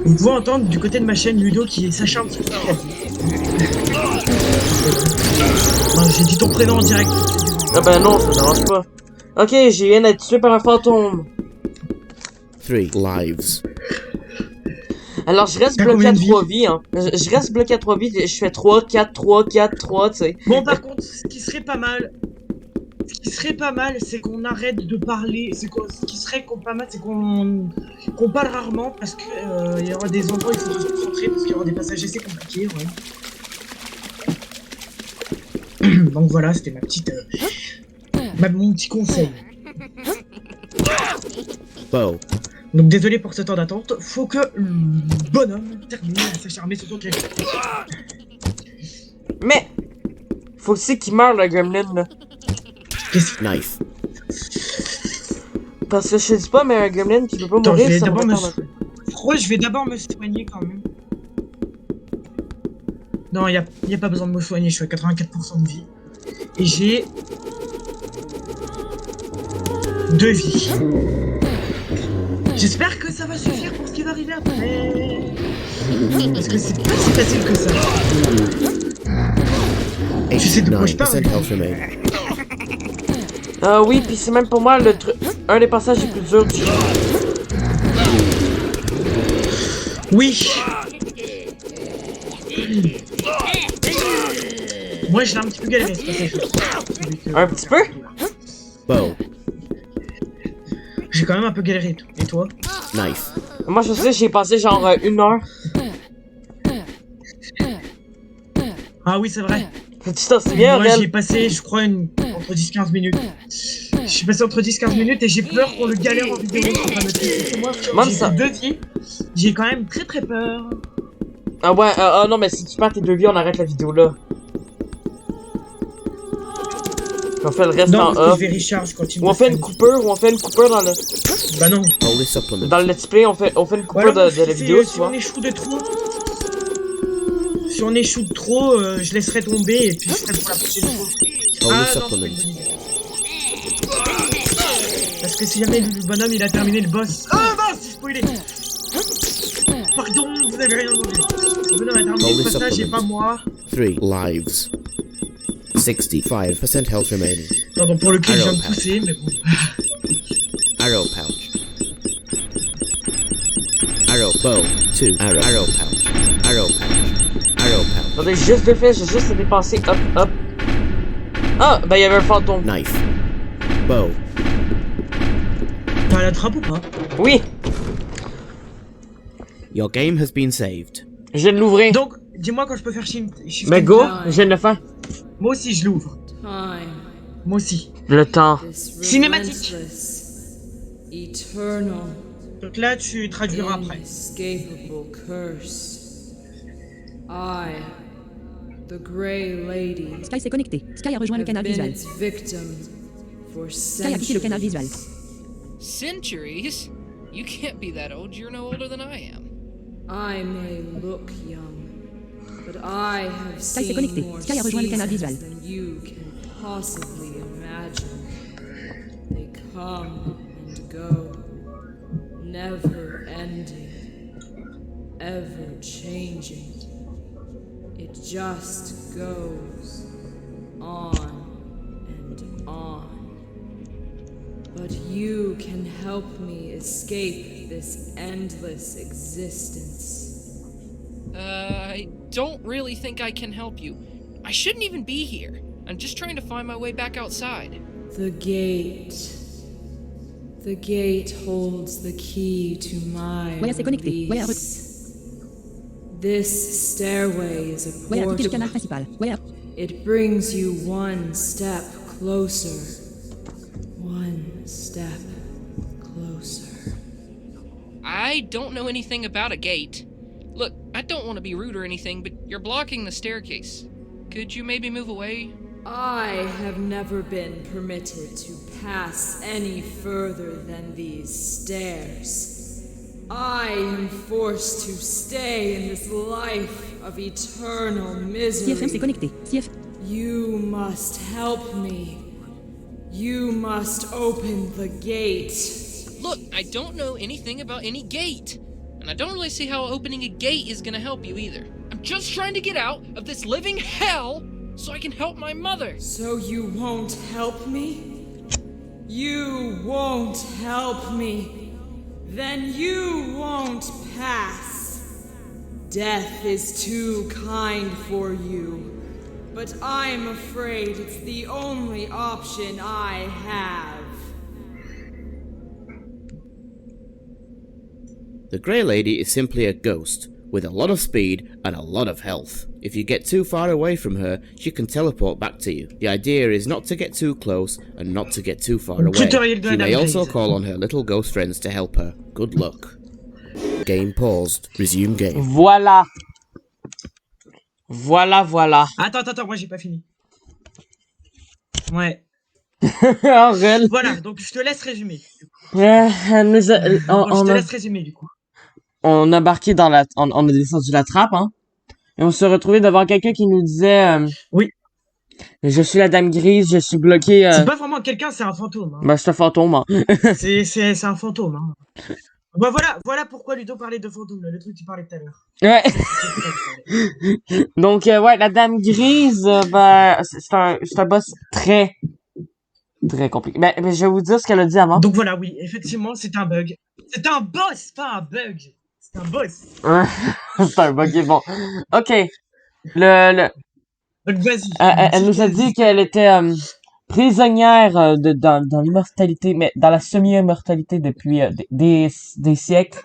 Vous pouvez entendre du côté de ma chaîne Ludo qui s'acharne sur ça. J'ai dit ton prénom en direct. Ah ben non, ça dérange pas. Ok, j'ai viens d'être tué par un fantôme. 3 lives. Alors je reste T'as bloqué combien à de vies? 3 vies, hein. Je reste bloqué à 3 vies, je fais 3, 4, 3, 4, 3, tu sais. Bon, par contre, ce qui serait pas mal, c'est qu'on arrête de parler. Ce qui serait pas mal, c'est qu'on parle rarement parce que il y aura des endroits où il faut se concentrer parce qu'il y aura des passages assez compliqués. Ouais. Donc voilà, c'était ma petite, mon petit conseil. Bow. Donc désolé pour ce temps d'attente. Faut que le bonhomme termine à s'acharner sur son clavier. Mais, faut aussi qu'il meure le gremlin là. Knife. Parce que je te dis pas, mais un gremlin qui peut pas Attends, mourir, je vais ça me d'abord me retarde un peu. je vais d'abord me soigner quand même. Non, y a pas besoin de me soigner, je suis à 84% de vie. Et j'ai 2 vies. J'espère que ça va suffire pour ce qui va arriver après. Parce que c'est pas si facile que ça. Tu sais de quoi je parle? 89% health remaining. Oui, puis c'est même pour moi le truc, un des passages les plus durs du jeu. Oui. Moi, je l'ai un petit peu galéré ce passage. Un petit peu? Bow. J'ai quand même un peu galéré. Et toi? Knife. Moi je sais, j'ai passé genre 1 heure. Ah oui, c'est vrai. Tu t'en souviens, Moi, Aurel? j'ai passé, je crois, entre 10-15 minutes. Je suis passé entre 10-15 minutes et j'ai peur qu'on le galère en vidéo. C'est moi, Même j'ai ça. 2 vies. J'ai quand même très très peur. Ah ouais, non, mais si tu perds tes 2 vies, on arrête la vidéo là. On fait le reste Non, en parce que off. je vais recharge quand il Ou on fait une coupure, dans le... Bah non. Holy supplement. Dans le let's play, on fait une coupure Voilà, de la vidéo, tu si vois. on échoue de trop, si on échoue de trop, je laisserai tomber et puis je ferai pour la prochaine fois. Holy Ah non, c'est pas supplement. une bonne idée. Parce que si jamais le bonhomme il a terminé le boss. Ah mince, j'ai spoilé. Pardon, vous n'avez rien entendu. Le bonhomme a terminé Holy le passage et supplement. pas moi. 3 lives. 65% health remaining. Pardon pour le cul que je viens de Arrow pousser, mais bon. Arrow pouch. Arrow bow. 2 arrow. Arrow pouch. Arrow pouch. Arrow pouch. Attendez, juste de fait, j'ai juste dépensé, hop. Ah, ben il y avait un fantôme. Knife. Bow. T'as la trappe ou pas? Oui, Your game has been saved. je viens de l'ouvrir. Donc, dis-moi quand je peux faire shift. Mais go, je viens de le faire. Moi aussi je l'ouvre. Time Moi aussi. Le temps. is Cinématique. relentless, eternal, Donc là tu traduiras après. inescapable curse. I, the Grey Lady, Sky s'est connecté. Sky a rejoint le have canal been visuel. its victim for Sky a quitté le canal visuel. centuries. Centuries? You can't be that old. You're no older than I am. I may look young, but I have Sky s'est seen connecté. more Sky a rejoint le canal seasons visuel. than you can possibly imagine. They come and go, never ending, ever changing. It just goes on and on. But you can help me escape this endless existence. I don't really think I can help you. I shouldn't even be here. I'm just trying to find my way back outside. The gate. The gate holds the key to my Ouais, c'est connecté. Ouais, release. This stairway is a Ouais, appliquez le canal portal. principal. Ouais, It brings you one step closer. One step closer. I don't know anything about a gate. Look, I don't want to be rude or anything, but you're blocking the staircase. Could you maybe move away? I have never been permitted to pass any further than these stairs. I am forced to stay in this life of eternal CFM, c'est misery. connecté. CF. You must help me. You must open the gate. Look, I don't know anything about any gate. And I don't really see how opening a gate is gonna help you either. I'm just trying to get out of this living hell so I can help my mother. So you won't help me? You won't help me. Then you won't pass. Death is too kind for you. But I'm afraid it's the only option I have. The Grey Lady is simply a ghost, with a lot of speed and a lot of health. If you get too far away from her, she can teleport back to you. The idea is not to get too close and not to get too far away. Tutoriel de She may Madame also Grise. call on her little ghost friends to help her. Good luck. Game paused. Resume game. Voilà. Voilà. Attends, moi j'ai pas fini. Ouais. Aurel, Voilà, donc je te laisse résumer. elle nous a- Bon, je on te a laisse résumer du coup. on a embarqué dans la, on a descendu la trappe, hein. Et on s'est retrouvé devant quelqu'un qui nous disait, Oui. je suis la dame grise, je suis bloqué, C'est pas vraiment quelqu'un, c'est un fantôme. Hein. bah, c'est un fantôme, hein. C'est un fantôme. Hein. Bah voilà pourquoi Ludo parlait de fantôme, le truc que tu parlais tout à l'heure. Ouais. C'est pour ça que je parlais. Donc, ouais, la dame grise, ben, c'est un boss très compliqué. Mais je vais vous dire ce qu'elle a dit avant. Donc voilà, oui, effectivement, c'est un bug. C'est un boss, pas un bug. C'est un boss. C'est un bug, bon. Ok. Le, Donc vas-y. elle nous a dit qu'elle était prisonnière dans l'immortalité, mais dans la semi-immortalité depuis des siècles,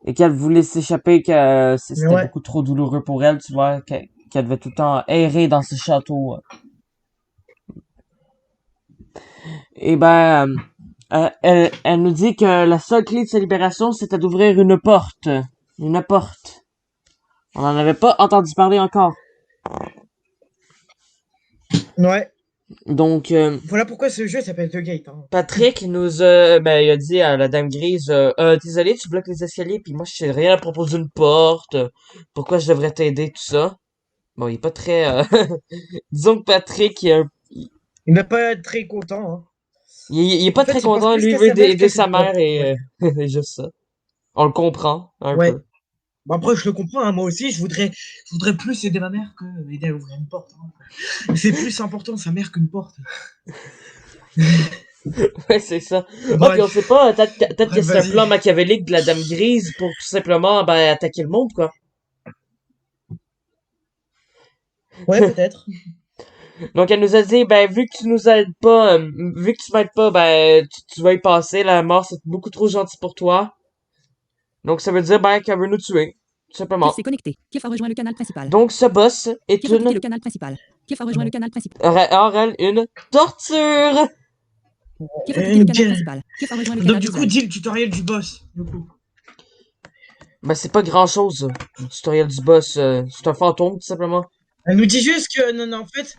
et qu'elle voulait s'échapper, que c'était Ouais. beaucoup trop douloureux pour elle, tu vois, qu'elle devait tout le temps errer dans ce château. Et ben, elle nous dit que la seule clé de sa libération, c'était d'ouvrir une porte. Une porte. On n'en avait pas entendu parler encore. Ouais. Donc, Voilà pourquoi ce jeu s'appelle The Gate. Hein. Patrick nous ben, il a dit à la dame grise, désolé, tu bloques les escaliers, puis moi, je sais rien à propos d'une porte. Pourquoi je devrais t'aider, tout ça? Bon, il est pas très, disons que Patrick, Il va pas être très content. Hein. il est pas En fait, très il pense content, plus lui, il qu'à veut sa mère aider qu'à sa ses mère, potes. et c'est juste ça. On le comprend, un Ouais. peu. Bon, après, je le comprends, hein, moi aussi, je voudrais plus aider ma mère que aider à ouvrir une porte. Hein. C'est plus important sa mère qu'une porte. Ouais, c'est ça. Oh, Bref. puis on sait pas, peut-être que c'est un Vas-y. plan machiavélique de la dame grise pour tout simplement, ben, attaquer le monde, quoi. Ouais, peut-être. Donc, elle nous a dit, ben, vu que tu nous aides pas, vu que tu m'aides pas, ben, tu vas y passer, la mort, c'est beaucoup trop gentil pour toi. Donc, ça veut dire, ben, qu'elle veut nous tuer. Tout simplement. Kiev s'est connecté. Kiev a rejoint le canal principal. Donc, ce boss est Kiev a quitté une, le canal principal. Kiev a rejoint le canal principal. Aurel, une torture! Kiev a quitté le canal principal. Kiev a rejoint le Donc canal du coup, visuel. dis le tutoriel du boss. Du coup. Ben, c'est pas grand chose, le tutoriel du boss, c'est un fantôme, tout simplement. Elle nous dit juste que non, en fait,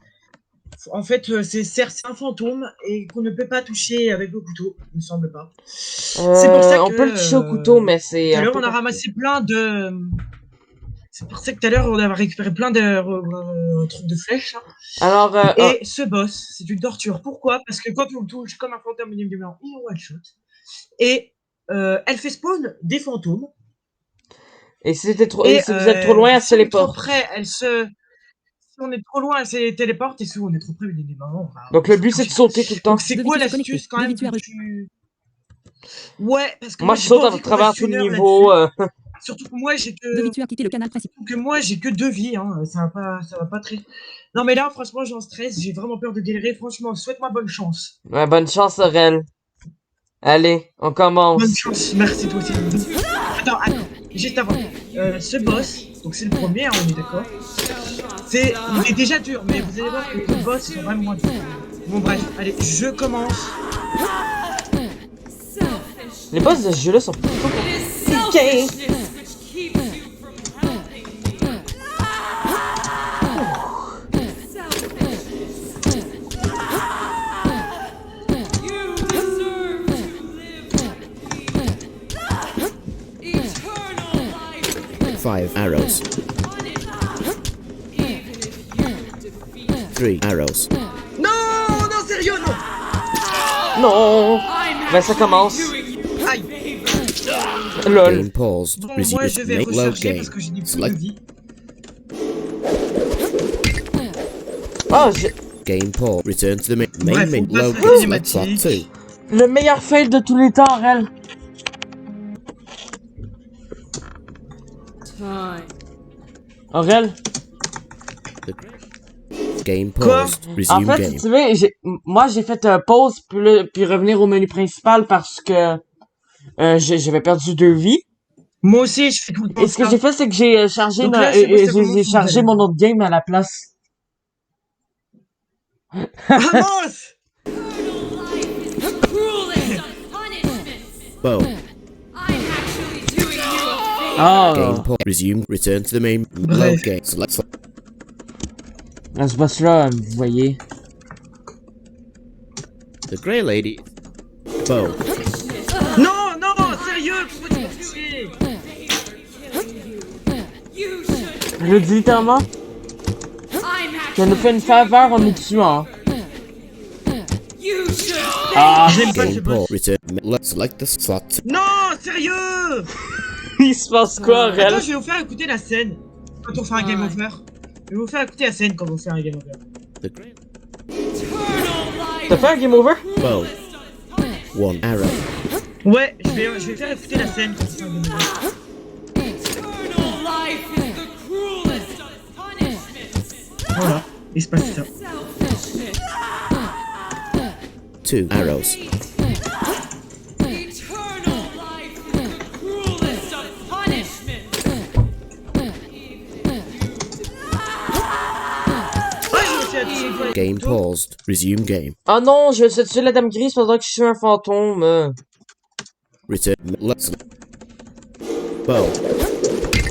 c'est un fantôme et qu'on ne peut pas toucher avec le couteau, il me semble pas. C'est pour ça On que peut le toucher au couteau, mais c'est tout à un l'heure peu on a ramassé plein de. C'est pour ça que tout à l'heure on a récupéré plein de trucs de flèches. Hein. Alors, Et ce boss, c'est une torture. Pourquoi? Parce que quand on le touche comme un fantôme il one shot. Et elle fait spawn des fantômes. et si c'était trop, Et si vous êtes trop loin, elle se si on est trop téléporte. près, si on est trop loin, elle se téléporte. Et si on est trop près, il est marrant. Donc, le but, c'est de sauter tout le temps. Donc c'est Deux quoi victoires l'astuce connectées. quand Deux même victoires que tu... Ouais, parce que Moi, j'ai je saute pas à envie qu'on travers reste tout une le heure niveau. là-dessus. Surtout que moi j'ai Deux victoires a quitté le canal principal. que 2 vies, hein. Ça va pas très. Non mais là franchement j'en stresse, j'ai vraiment peur de galérer. Franchement, souhaite-moi bonne chance. Ouais, bonne chance, Aurel. Allez, on commence. Bonne chance, merci toi aussi. Attends, juste avant. Ce boss, donc c'est le premier, hein, on est d'accord. Il est déjà dur, mais vous allez voir que les boss sont vraiment durs. Bon bref, allez, je commence. Les boss de ce jeu-là sont plutôt compliqués. Five arrows. 3 arrows. Non, non, sérieux, non. Non! Ben ça commence. Aïe. Lol. Game paused. Bon, Resume. moi je vais Make load recharger game. parce que je n'ai plus de Select vie. Ah, game pause. Return to the main Bref, main on passe load à la game. Select slot cinématique. 2. le meilleur fail de tous les temps, Aurel. Time. Aurel. Game Quoi? paused. En Resume fait, game. si tu veux, moi j'ai fait pause puis revenir au menu principal parce que j'avais perdu 2 vies. Moi aussi, je fais tout le temps Et ce que ça. j'ai fait, c'est que j'ai chargé, Donc là, c'est bon, ça commence j'ai tout chargé seul. mon autre game à la place. Ah mince. Cruelest of punishments. Bow. I'm actually doing you a favor. Ah, Game pause. Resume. Return to the main Bref. load game. Select slot. dans ce boss-là, vous voyez. The Grey Lady. Bow. Non, non, sérieux, pourquoi tu m'as tué? You should. Je le dis littéralement, I'm ça nous fait une faveur en nous tuant. You should. Ah, J'aime pas ce Game boss. pause. Return. Select the slot. Non, sérieux. il se passe quoi, Attends, Aurel? je vais vous faire écouter la scène quand on fait un game over. Je vais vous faire écouter la scène quand on fait un game over. The Grey. T'as fait un game over? Bow. 1 arrow. Ouais, je vais faire écouter la scène quand on fait un game over. Eternal life is the cruelest of punishments. Voilà, il se passe ça. Selfishness. 2 arrows. Eternal life is the cruelest of punishments. Ouais, je me suis attiré. Game paused. Resume game. Ah non, je vais tuer la dame grise pendant que je suis un fantôme. Return. Select. Bow.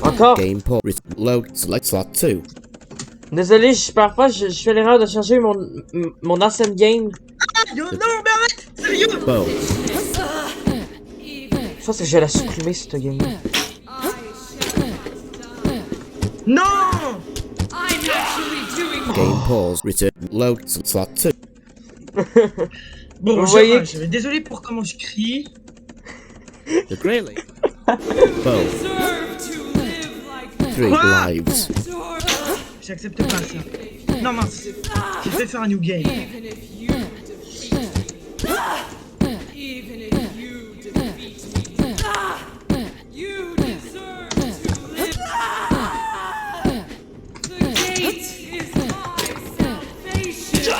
Encore? Game pause. Load. Select slot 2. Désolé, parfois je fais l'erreur de changer mon ancienne game. Yo, non, mais arrête, sérieux. Bow. Je pense que je vais la supprimer cette game. Non. I'm actually doing. Game pause. Return. Load. Slot 2. Bon, Vous je voyez rage. Désolé pour comment je crie. The Grey Lady. Bow. Deserve to live like 3 Quoi? lives. J'accepte pas ça. Non, mince. Je vais faire un new game. even if you defeat me. Even if you defeat me. You deserve to live. The gate is my salvation.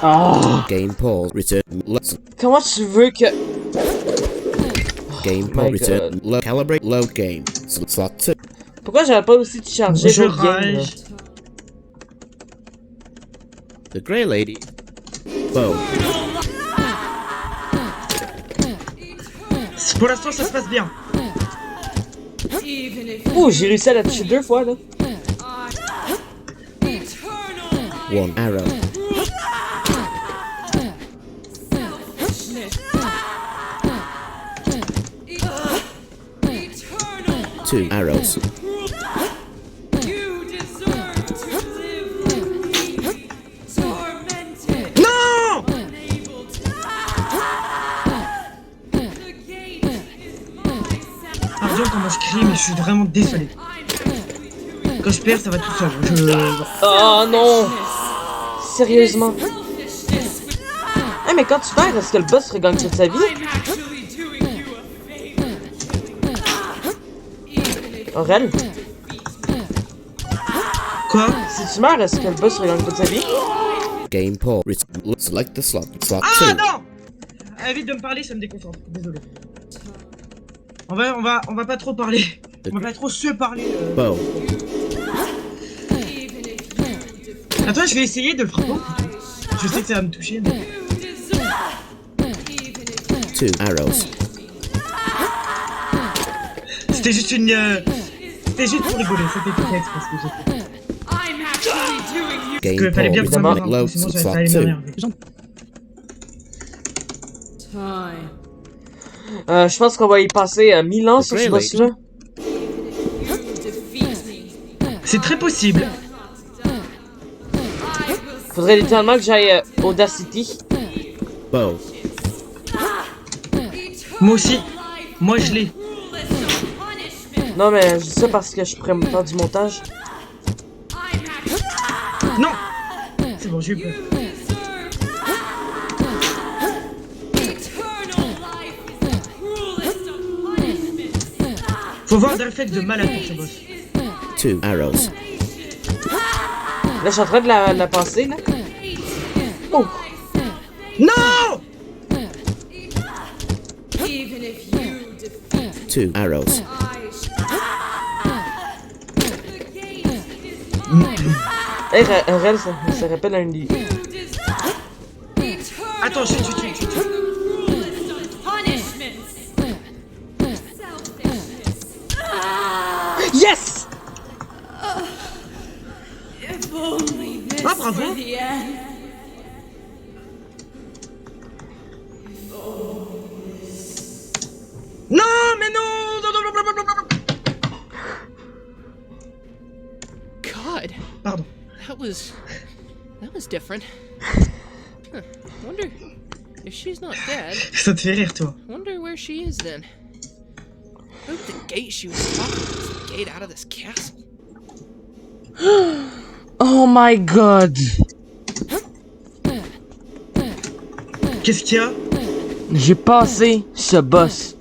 Ah! Game pause. Return. Comment tu veux que... Game my pause. Return. Calibrate. Load game. Slot 2. Pourquoi j'avais pas aussi chargé Je l'autre game, là? rage. The Grey Lady. Bow. Pour l'instant, ça se passe bien. Even if Oh, j'ai réussi à la toucher 2 fois, là. eternal 1 arrow. selfishness. Eternal 2 arrows. you deserve to live tormented. Non. Unable to. The gate is my salvation. Pardon comment je crie, mais je suis vraiment désolé. Quand je perds, ça va tout seul. Oh non! Sérieusement. Eh, mais quand tu perds, est-ce que le boss regagne toute sa vie? I'm actually doing you a favor. Even if Aurel, Quoi? si tu meurs, est-ce que le boss regagne toute sa vie? Game pause. Select the slot. Slot Ah 2. non. évite de me parler, ça me déconcentre. Désolé. On va pas trop parler. On va pas trop se parler. Bow. Attends, je vais essayer de le frapper. Je sais que ça va me toucher, mais... 2 arrows. C'était juste une... C'était juste pour rigoler, c'était tout texte parce que j'ai fait. I'm actually doing you. Game Que fallait bien que ça pause. me Load sinon slot j'allais 2. rien. time. Je pense qu'on va y passer 1000 ans sur ce Really? boss-là. You defeat me. C'est très possible. Faudrait littéralement que j'aille Audacity. Bow. Moi aussi. Moi je l'ai. Non, mais je dis ça parce que je pourrais me faire du montage. Non. C'est bon, j'ai eu peur. Faut voir des réflexes de malade pour ce boss. 2 arrows. Là, je suis en train de la passer, là. Oh! Non. Even if you defeat 2 arrows. Hey, Rel, ça rappelle un des... Attends, chut. Yes! Ah, bravo. the end. Non, mais non. Non. God, Pardon. that was different. Huh. Wonder if she's not dead. Ça te fait rire, toi. Wonder where she is then. I hope the gate she was talking about is the gate out of this castle. Oh my god! Qu'est-ce qu'il y a? J'ai passé ce boss.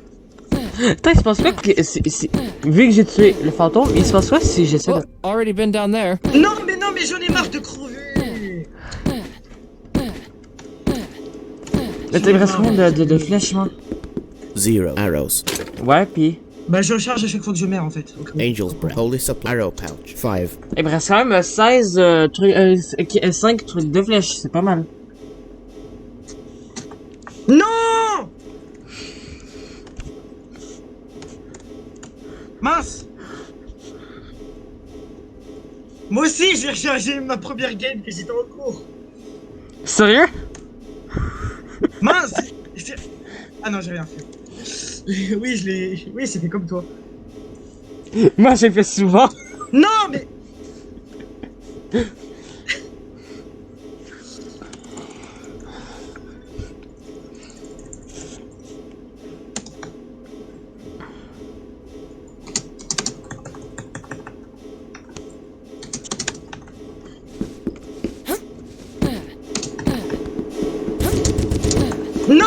Putain, il se passe quoi que... Vu que j'ai tué le fantôme, il se passe quoi si j'essaie de... Oh, already been down there. Non, mais j'en ai marre de crever. Mais t'as l'impression de flèche, moi. 0 arrows. Ouais, pis... Bah, je recharge à chaque fois que je meurs en fait. Donc, Angel's breath. Holy supply. Arrow pouch. 5. Il me reste quand même 16 trucs... 5 trucs de flèche, c'est pas mal. Non. Mince. Moi aussi, j'ai rechargé ma première game que j'étais en cours. Sérieux? Mince. Ah non, j'ai rien fait. Oui, je l'ai... Oui, c'était comme toi. Moi, j'ai fait souvent. Non, mais... Non.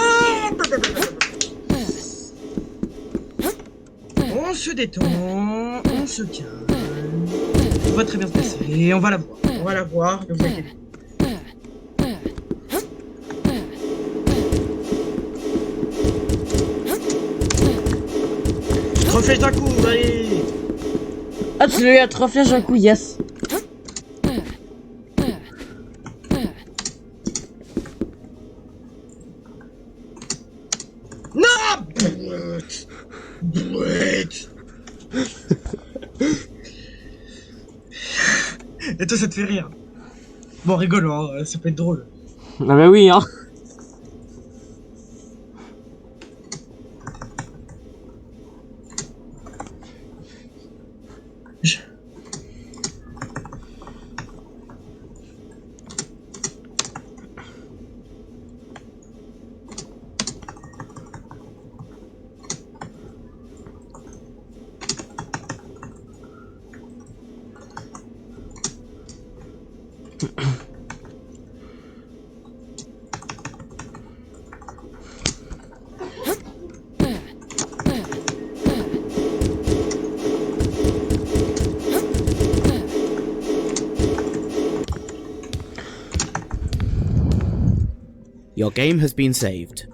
On se détend, on se calme. On va très bien se passer, on va la voir. On va la voir, ne vous inquiétez pas. Trois flèches d'un coup, allez. Ah, tu l'as eu à 3 flèches d'un coup, yes. Non. Bouette. Et toi, ça te fait rire. Bon, rigole, hein, ça peut être drôle. Ah bah oui, hein. Your game has been saved.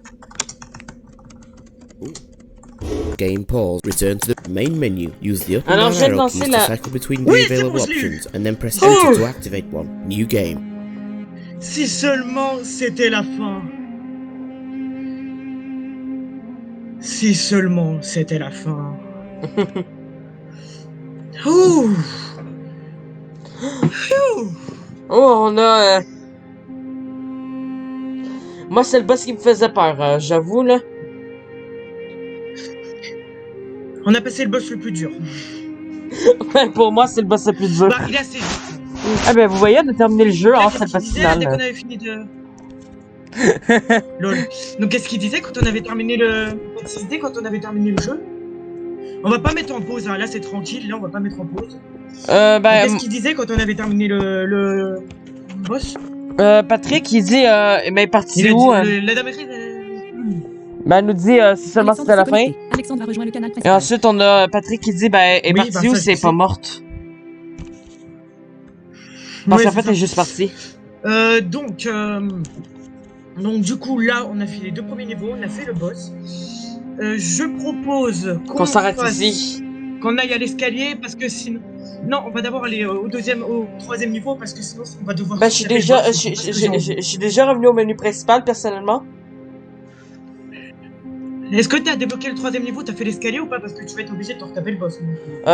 game pause, return to the main menu, use the up and Alors, down je vais arrow lancer keys la- to cycle between Oui, the c'est available bon, je l'ai eu. options, and then press Oh. enter to activate one. New game. Si seulement c'était la fin. Si seulement c'était la fin. Ouh. Ouh. Oh, on a... Moi, c'est le boss qui me faisait peur, j'avoue, là. On a passé le boss le plus dur. Pour moi, c'est le boss le plus dur. Bah, il est assez vite. Ah ben, vous voyez, on a terminé le jeu, hein, c'est le boss Dès final. qu'on avait fini de... Lol. Donc qu'est-ce qu'il disait quand on avait terminé le... Qu'est-ce qu'il disait quand on avait terminé le jeu? On va pas mettre en pause, hein. Là c'est tranquille, là on va pas mettre en pause. Ben... Qu'est-ce qu'il disait quand on avait terminé le boss? Patrick, il dit, mais il est parti Il a où? dit, la dame écrite, Ben, elle nous dit, si seulement c'était la fin. connecté. Alexandre a rejoint le canal Et principal. ensuite, on a Patrick qui dit, ben, elle est Oui, partie ben, où? ça, C'est je pas sais. morte. Parce Ouais, qu'en fait, c'est elle est ça. juste partie. Donc du coup là on a fait les deux premiers niveaux, on a fait le boss. Je propose Qu'on s'arrête fasse- ici. qu'on aille à l'escalier parce que sinon... Non, on va d'abord aller au troisième niveau parce que sinon on va devoir... Ben, je suis taper le déjà, boss, parce que j'ai envie. je suis déjà revenu au menu principal, personnellement. Est-ce que t'as débloqué le troisième niveau? T'as fait l'escalier ou pas? Parce que tu vas être obligé de te retaper le boss.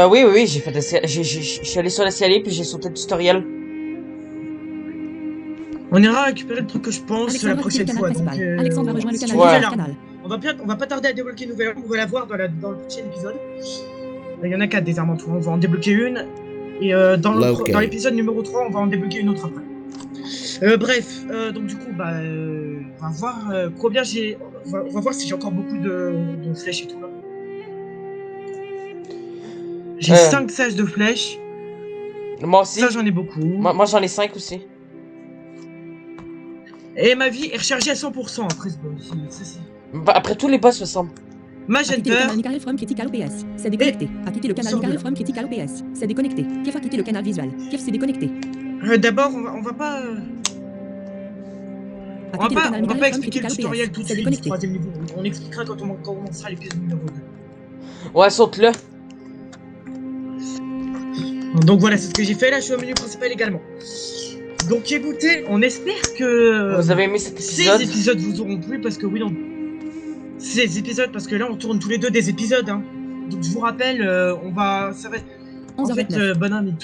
Oui, j'ai fait je suis allé sur l'escalier puis j'ai sauté le tutoriel. On ira récupérer le truc que je pense la Alexandre a quitté prochaine le fois. canal Donc, principal. Alexandre a rejoint le canal Ouais. principal. Canal. on va pas tarder à débloquer une nouvelle arme, on va la voir dans le prochain épisode. Il y en a 4 des armes en tout, on va en débloquer une. Et Low dans l'épisode numéro 3, on va en débloquer une autre après. Bref, donc du coup, on va voir combien j'ai... On va voir si j'ai encore beaucoup de flèches et tout là. J'ai 5 sages de flèches, Moi aussi. ça j'en ai beaucoup. Moi j'en ai 5 aussi. Et ma vie est rechargée à 100% après ce boss. Ça, c'est- Bah, après tous les boss, me semble. Ma A quitté le peur. canal Michael from Critical OPS. C'est déconnecté. A quitté le canal Sors de Michael là. from Critical OPS. C'est déconnecté. Kef a quitté le canal visuel. Kef s'est déconnecté. D'abord, on va pas... A On va quitté le pas, canal on va Michael pas from expliquer le Critical tutoriel OPS. tout de C'est suite du déconnecté. troisième niveau. On expliquera quand on commencera l'épisode numéro 2. Ouais, saute-le. Donc voilà, c'est ce que j'ai fait. Là, je suis au menu principal également. Donc écoutez, on espère que Vous avez aimé cet ces épisode? épisodes vous auront plu parce que oui, ces épisodes parce que là, on tourne tous les deux des épisodes. Hein. Donc je vous rappelle, ça va être... En fait, 11h29. Bonhomme, il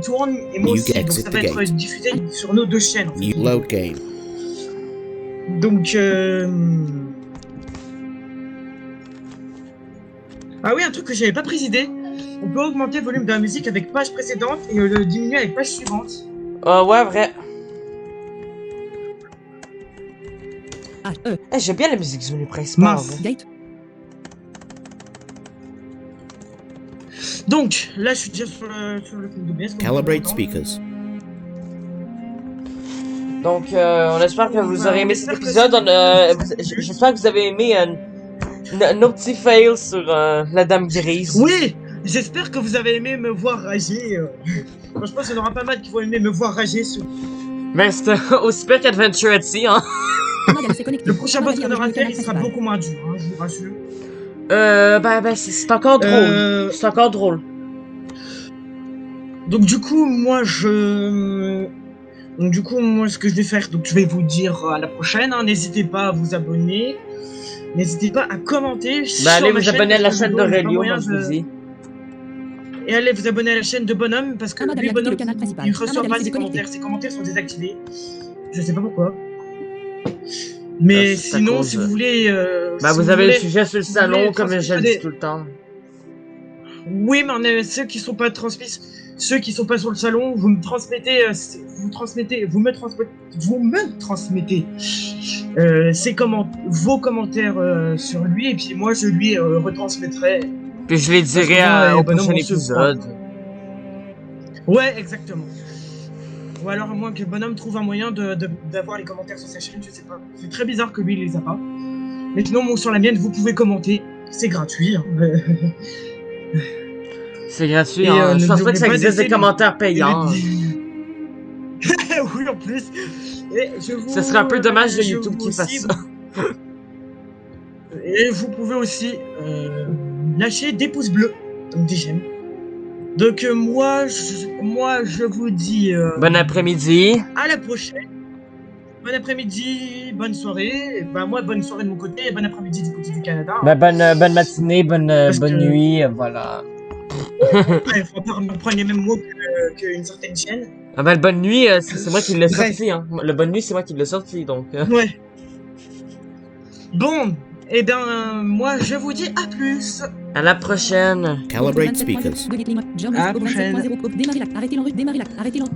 tourne et moi You aussi. Donc exit ça the va être gate. diffusé sur nos deux chaînes. En fait. New load game. Donc, ah oui, un truc que j'avais pas précisé. On peut augmenter le volume de la musique avec page précédente et le diminuer avec page suivante. Ouais, vrai. Ah, J'aime bien la musique du menu principal. Mince. hein. Gate. Donc, là, je suis déjà sur le compte de BS. comme Calibrate vous pouvez speakers. Donc, on espère que vous aurez aimé cet épisode. J'espère que vous avez aimé nos petits fails sur la Dame Grise. entendre. Oui, j'espère que vous avez aimé me voir rager. Moi, je pense qu'il y en aura pas mal qui vont aimer me voir rager sur... Mais c'était aussi pire qu'Adventure Etsy, hein. Amagali s'est connecté. Le prochain boss Amagali qu'on a aura à rejoint le faire, canal il sera principal. beaucoup moins dur, hein, je vous rassure. C'est encore drôle. C'est encore drôle. Donc du coup, moi, ce que je vais faire, donc je vais vous dire à la prochaine. Hein, n'hésitez pas à vous abonner. N'hésitez pas à commenter. Ben, allez sur ma vous abonner à la parce que chaîne vidéo, il y a pas d'Aurelio, moyen comme je vous dis. Et allez vous abonner à la chaîne de Bonhomme parce que Amagali lui, a quitté Bonhomme, le canal principal. il reçoit Amagali pas s'est ses déconnecté. commentaires. Ses commentaires sont désactivés. Je sais pas pourquoi. Mais C'est à sinon, cause si de- vous voulez... Ben, si vous avez le voulez- sujet sur le si vous voulez salon, comme je transmettre le dis des- tout le temps. Oui, mais on est ceux qui sont pas transmis, ceux qui sont pas sur le salon, vous me transmettez, vous me transmettez vos commentaires sur lui et puis moi je lui retransmettrai. Puis je les dirai Parce que moi, au Bonhomme, prochain on se épisode. Ouais, exactement. Ou alors à moins que Bonhomme trouve un moyen d'avoir les commentaires sur sa chaîne, je sais pas. C'est très bizarre que lui il les a pas. Mais sinon, bon, sur la mienne, vous pouvez commenter, c'est gratuit. Hein. C'est gratuit, Et, hein. Je pense pas n'oubliez que ça pas existe des d'essayer commentaires payants. Oui, en plus. Et je vous, Ce serait un peu dommage de je YouTube vous qui fasse aussi- ça. Et Et vous pouvez aussi lâcher des pouces bleus, donc des j'aime. Donc moi je vous dis Bon après-midi. à la prochaine. Bon après-midi, bonne soirée. Bah moi bonne soirée de mon côté et bon après-midi du côté du Canada. Ben, bonne matinée, bonne que- nuit, voilà. Ouais, faut pas reprendre les mêmes mots qu'une certaine chaîne. Ah ben, le bonne nuit, c'est moi qui l'ai Bref. sorti, hein. Le bonne nuit, c'est moi qui l'ai sorti, donc... Ouais. Bon, et ben moi je vous dis à plus. À la prochaine. Calibrate speakers. Journal À la prochaine. 27.0. Démarrer l'acte. Arrêtez l'enregistrement.